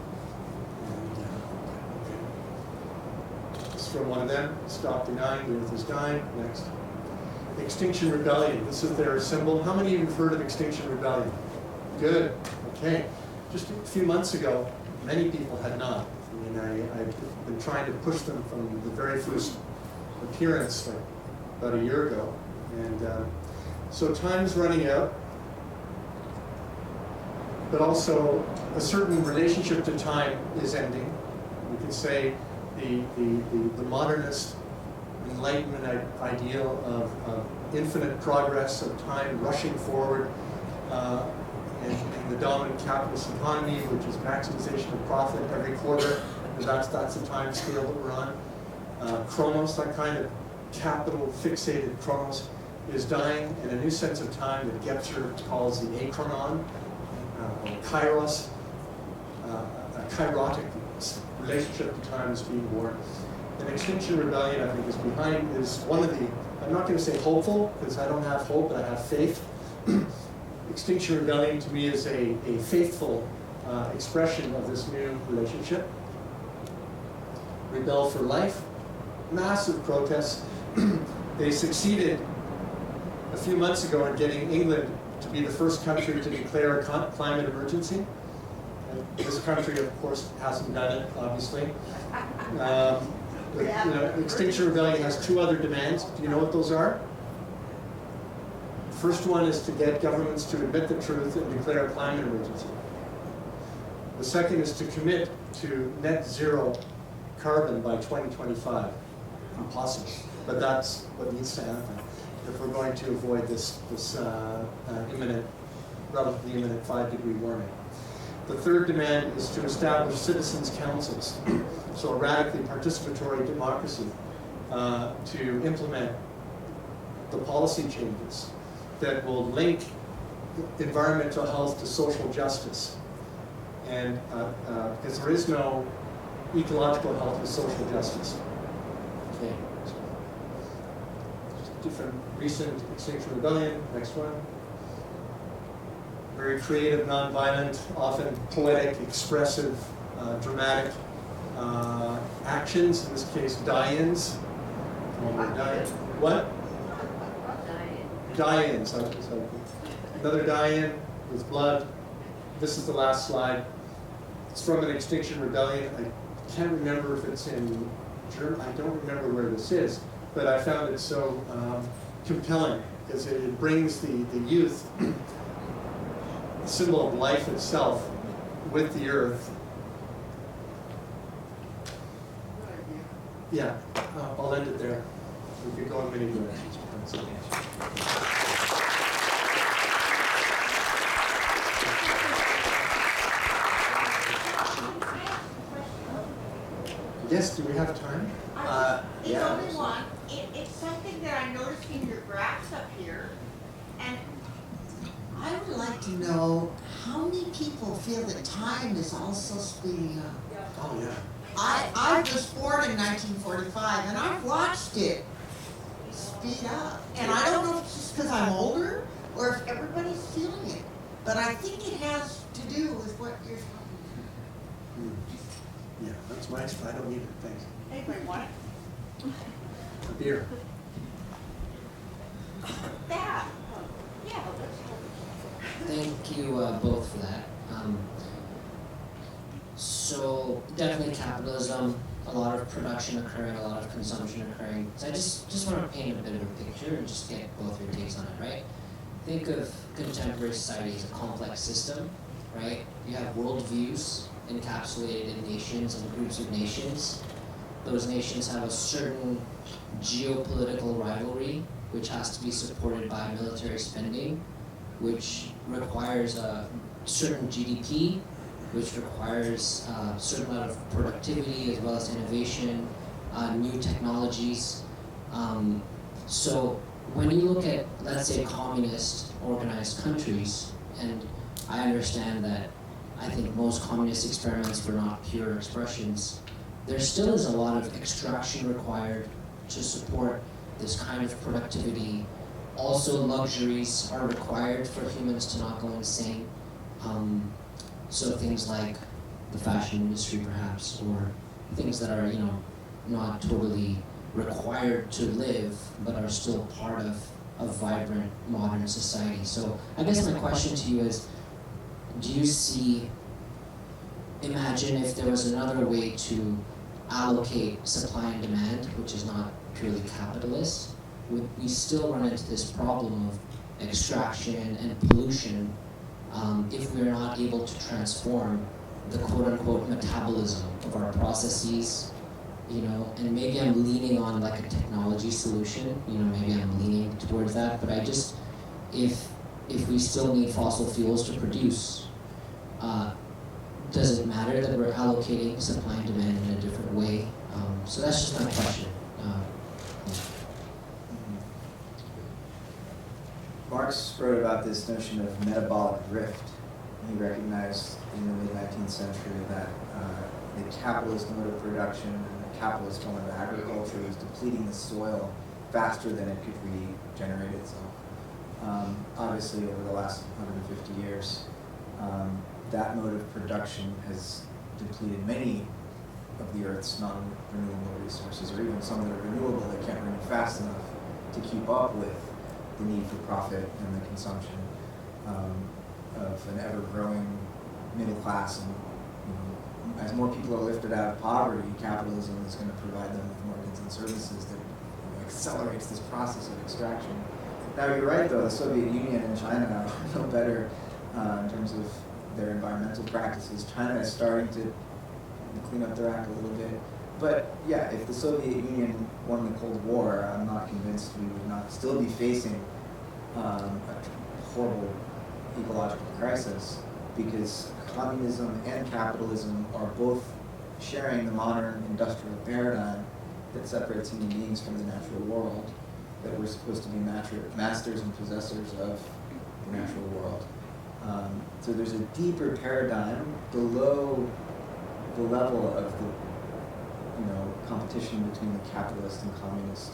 This is from one of them. Stop denying, the earth is dying. Next. Extinction Rebellion. This is their symbol. How many of you have heard of Extinction Rebellion? Good. Okay. Just a few months ago, many people had not. I mean, I've been trying to push them from the very first appearance, like about a year ago. And so time's running out. But also a certain relationship to time is ending. We can say the modernist Enlightenment ideal of infinite progress, of time rushing forward, and the dominant capitalist economy, which is maximization of profit every quarter, and that's the time scale that we're on. Chronos, that kind of capital fixated chronos, is dying, and a new sense of time that Gebser calls the achronon. Kairos, a kairotic relationship to time is being born. And Extinction Rebellion, I think, is one of the, I'm not going to say hopeful, because I don't have hope, but I have faith. Extinction Rebellion to me is a faithful expression of this new relationship. Rebel for Life, massive protests. They succeeded a few months ago in getting England to be the first country to declare a climate emergency. And this country, of course, hasn't done it, obviously. Extinction Rebellion has two other demands. Do you know what those are? The first one is to get governments to admit the truth and declare a climate emergency. The second is to commit to net zero carbon by 2025. Impossible, but that's what needs to happen if we're going to avoid this relatively imminent 5-degree warming. The third demand is to establish citizens' councils, so a radically participatory democracy to implement the policy changes that will link environmental health to social justice. And because there is no ecological health and social justice. Okay. Different recent Extinction Rebellion, next one. Very creative, non-violent, often poetic, expressive, dramatic actions, in this case die-ins. What? Die-ins. Another die-in with blood. This is the last slide. It's from an Extinction Rebellion. I can't remember if it's in German. I don't remember where this is. But I found it so compelling because it brings the youth, the symbol of life itself, with the earth. Yeah, I'll end it there. We could go in many directions. Yes, do we have time? It's only one. It's something that I noticed in your graphs up here, and I would like to know how many people feel that time is also speeding up. Oh, yeah. I was born in 1945, and I've watched it speed up. And I don't know if it's just because I'm older or if everybody's feeling it, but I think it has to do with what you're talking about. Yeah, that's my. I don't need it. Thanks. Anybody want it? A beer. That. Yeah. Thank you both for that. So definitely capitalism, a lot of production occurring, a lot of consumption occurring. So I just want to paint a bit of a picture and just get both your takes on it, right? think of contemporary society as a complex system, right? You have worldviews encapsulated in nations and groups of nations. Those nations have a certain geopolitical rivalry, which has to be supported by military spending, which requires a certain GDP, which requires a certain amount of productivity as well as innovation, new technologies. So when you look at, let's say, communist organized countries, and I understand that I think most communist experiments were not pure expressions, there still is a lot of extraction required to support this kind of productivity. Also, luxuries are required for humans to not go insane. So things like the fashion industry, perhaps, or things that are, not totally required to live, but are still part of a vibrant modern society. So I guess my question to you is, do you see, imagine if there was another way to allocate supply and demand, which is not purely capitalist, would we still run into this problem of extraction and pollution if we're not able to transform the quote-unquote metabolism of our processes, and maybe I'm leaning on like a technology solution, maybe I'm leaning towards that, but if we still need fossil fuels to produce, does it matter that we're allocating supply and demand in a different way? So that's just my question. Marx wrote about this notion of metabolic rift. He recognized in the mid-19th century that the capitalist mode of production and the capitalist form of agriculture was depleting the soil faster than it could regenerate itself. Obviously, over the last 150 years, that mode of production has depleted many of the Earth's non-renewable resources, or even some that are renewable that can't renew fast enough to keep up with the need for profit and the consumption of an ever-growing middle class. And as more people are lifted out of poverty, capitalism is going to provide them with more goods and services that accelerates this process of extraction. Now, you're right, though, the Soviet Union and China are no better in terms of their environmental practices. China is starting to clean up their act a little bit. But yeah, if the Soviet Union won the Cold War, I'm not convinced we would not still be facing a horrible ecological crisis, because communism and capitalism are both sharing the modern industrial paradigm that separates human beings from the natural world, that we're supposed to be masters and possessors of the natural world. So there's a deeper paradigm below the level of the competition between the capitalist and communist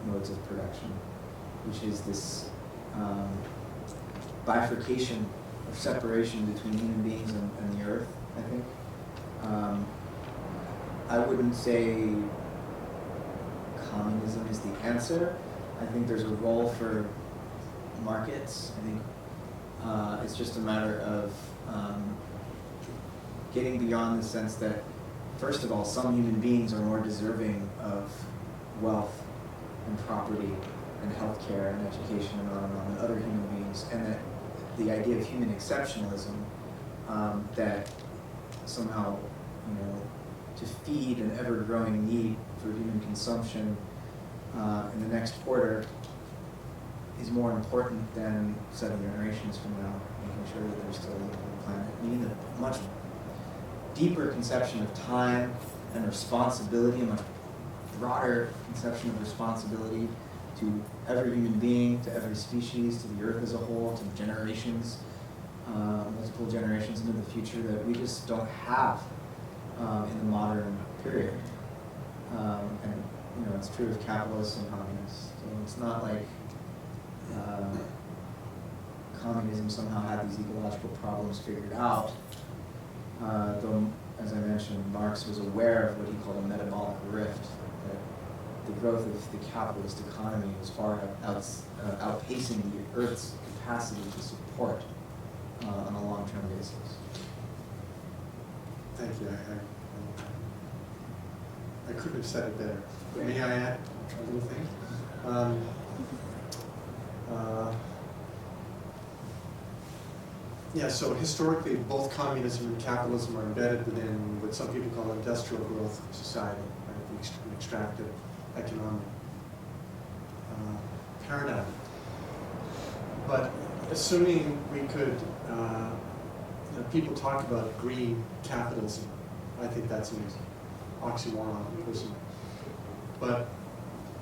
modes of production, which is this bifurcation or separation between human beings and the earth, I think. I wouldn't say communism is the answer. I think there's a role for markets. I think it's just a matter of getting beyond the sense that, first of all, some human beings are more deserving of wealth and property and healthcare and education and on than other human beings, and that the idea of human exceptionalism, that somehow, to feed an ever-growing need for human consumption in the next quarter is more important than 7 generations from now, making sure that there's still living on the planet. We need a much deeper conception of time and responsibility, a much broader conception of responsibility to every human being, to every species, to the earth as a whole, to generations, multiple generations into the future, that we just don't have in the modern period. And it's true of capitalists and communists. So it's not like communism somehow had these ecological problems figured out. Though, as I mentioned, Marx was aware of what he called a metabolic rift, that the growth of the capitalist economy was far outpacing the Earth's capacity to support on a long-term basis. Thank you. I couldn't have said it better. But may I add a little thing? Yeah, so historically, both communism and capitalism are embedded within what some people call industrial growth society, right? The extractive economic paradigm. But assuming we could, people talk about green capitalism. I think that's an oxymoron personally. But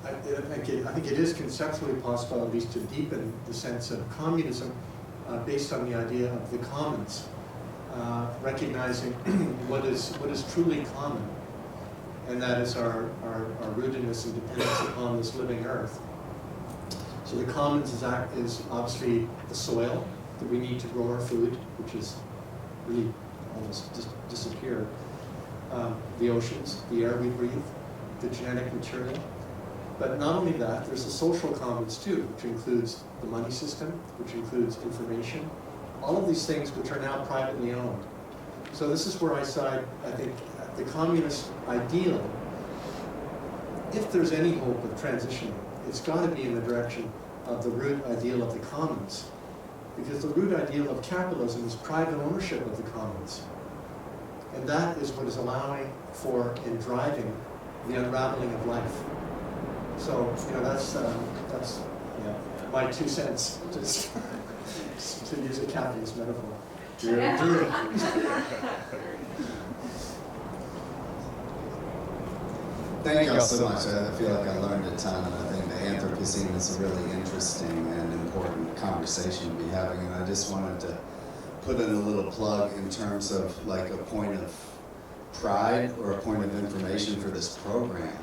I think it is conceptually possible, at least to deepen the sense of communism based on the idea of the commons, recognizing what is truly common, and that is our rootedness and dependence upon this living earth. So the commons is obviously the soil that we need to grow our food, which is really almost disappeared. The oceans, the air we breathe, the genetic material. But not only that, there's the social commons too, which includes the money system, which includes information, all of these things which are now privately owned. So this is where I side, I think, the communist ideal, if there's any hope of transitioning, it's got to be in the direction of the root ideal of the commons. Because the root ideal of capitalism is private ownership of the commons. And that is what is allowing for and driving the unraveling of life. So, that's my 2 cents, just to use a capitalist metaphor. Thank you all so much. I feel like I learned a ton, and I think the Anthropocene is a really interesting and important conversation to be having, and I just wanted to put in a little plug in terms of like a point of pride or a point of information for this program.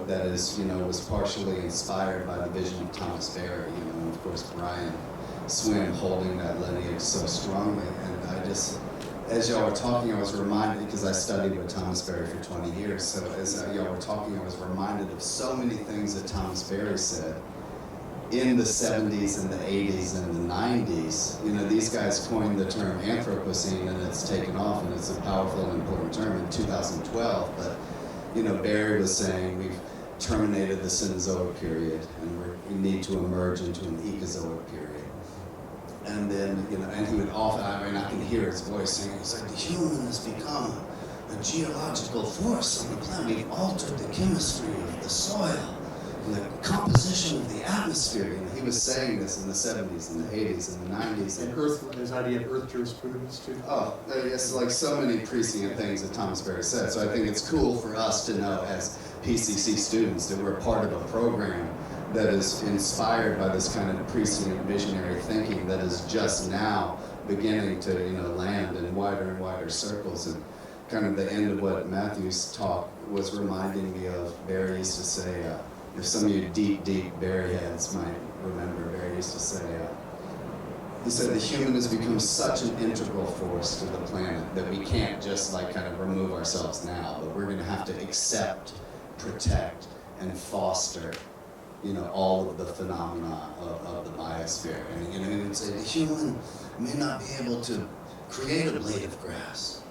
That is, was partially inspired by the vision of Thomas Berry, and of course Brian Swim holding that lineage so strongly. And I just, as y'all were talking, I was reminded, because I studied with Thomas Berry for 20 years, so as y'all were talking, I was reminded of so many things that Thomas Berry said in the 70s and the 80s and the 90s. These guys coined the term Anthropocene, and it's taken off, and it's a powerful and important term in 2012, but Barry was saying we've terminated the Cenozoic period, and we need to emerge into an Ecozoic period. And then, and he would often, I can hear his voice saying, it's like the human has become a geological force on the planet. We've altered the chemistry of the soil and the composition of the atmosphere. He was saying this in the 70s and the 80s and the 90s. And Earth, his idea of Earth jurisprudence too. Oh, it's like so many prescient things that Thomas Berry said. So I think it's cool for us to know as PCC students that we're part of a program that is inspired by this kind of prescient visionary thinking that is just now beginning to land in wider and wider circles. And kind of the end of what Matthew's talk was reminding me of, Barry used to say, if some of you deep Barry heads might remember, Barry used to say, he said the human has become such an integral force to the planet that we can't just kind of remove ourselves now, but we're going to have to accept, protect, and foster all of the phenomena of the biosphere. And he would say the human may not be able to create a blade of grass,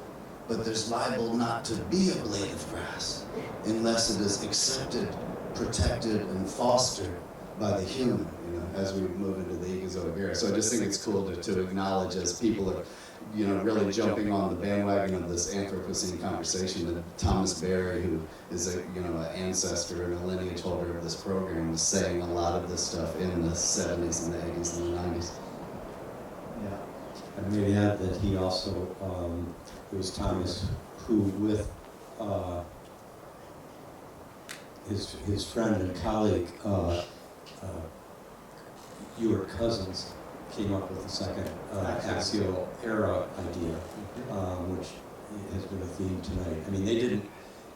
but there's liable not to be a blade of grass unless it is accepted, protected, and fostered by the human, as we move into the Ecozoic era. So I just think it's cool to acknowledge, as people are, really jumping on the bandwagon of this Anthropocene conversation, that Thomas Berry, who is an ancestor and a lineage holder of this program, was saying a lot of this stuff in the 70s and the 80s and the 90s. Yeah. I may add that he also, it was Thomas who, with his friend and colleague, your cousins, came up with the second axial era idea, which has been a theme tonight. I mean, they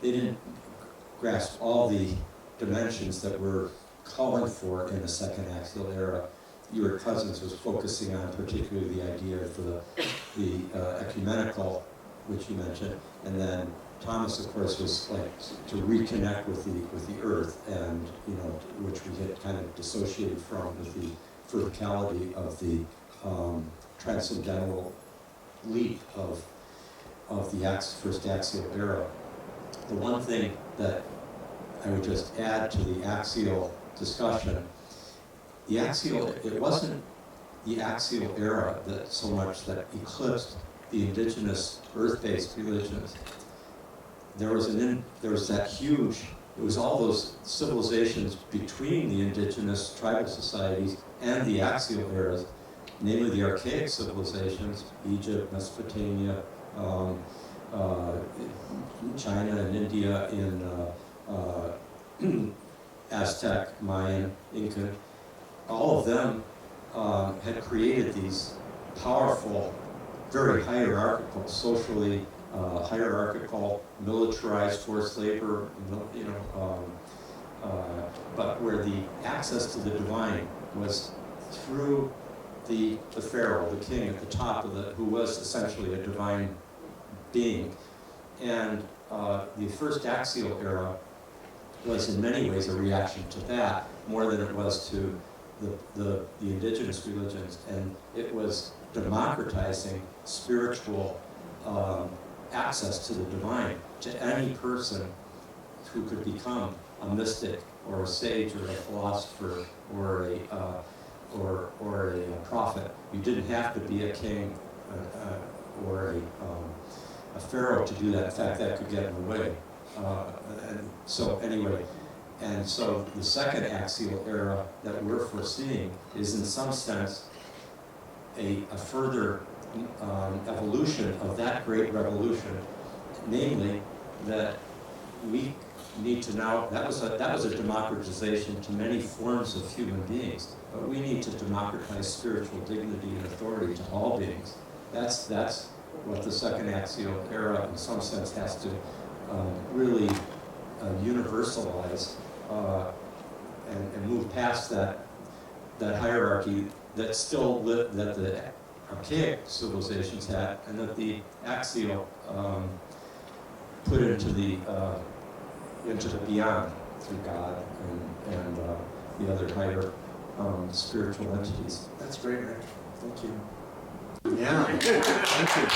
didn't grasp all the dimensions that we're calling for in the second axial era. Your cousins was focusing on particularly the idea of the ecumenical, which you mentioned, and then Thomas, of course, was to reconnect with the earth, and which we had kind of dissociated from with the verticality of the transcendental leap of the first axial era. The one thing that I would just add to the axial discussion, the axial, it wasn't the axial era that so much that eclipsed the indigenous earth-based religions. There was that huge, it was all those civilizations between the indigenous tribal societies and the axial eras, namely the archaic civilizations, Egypt, Mesopotamia, China and India, in Aztec, Mayan, Inca. All of them had created these powerful, very hierarchical, socially hierarchical, militarized forced labor, but where the access to the divine was through the pharaoh, the king at the top of who was essentially a divine being. And the first axial era was in many ways a reaction to that, more than it was to the indigenous religions, and it was democratizing spiritual access to the divine to any person who could become a mystic or a sage or a philosopher or a prophet. You didn't have to be a king or a pharaoh to do that. In fact, that could get in the way. And so the second axial era that we're foreseeing is in some sense a further evolution of that great revolution, namely that we need to now, that was a democratization to many forms of human beings, but we need to democratize spiritual dignity and authority to all beings. That's what the second axial era in some sense has to really universalize and move past that hierarchy that still that the archaic civilizations had, and that the axial put into the beyond through God and the other higher spiritual entities. That's great, Rick. Thank you. Yeah, thank you.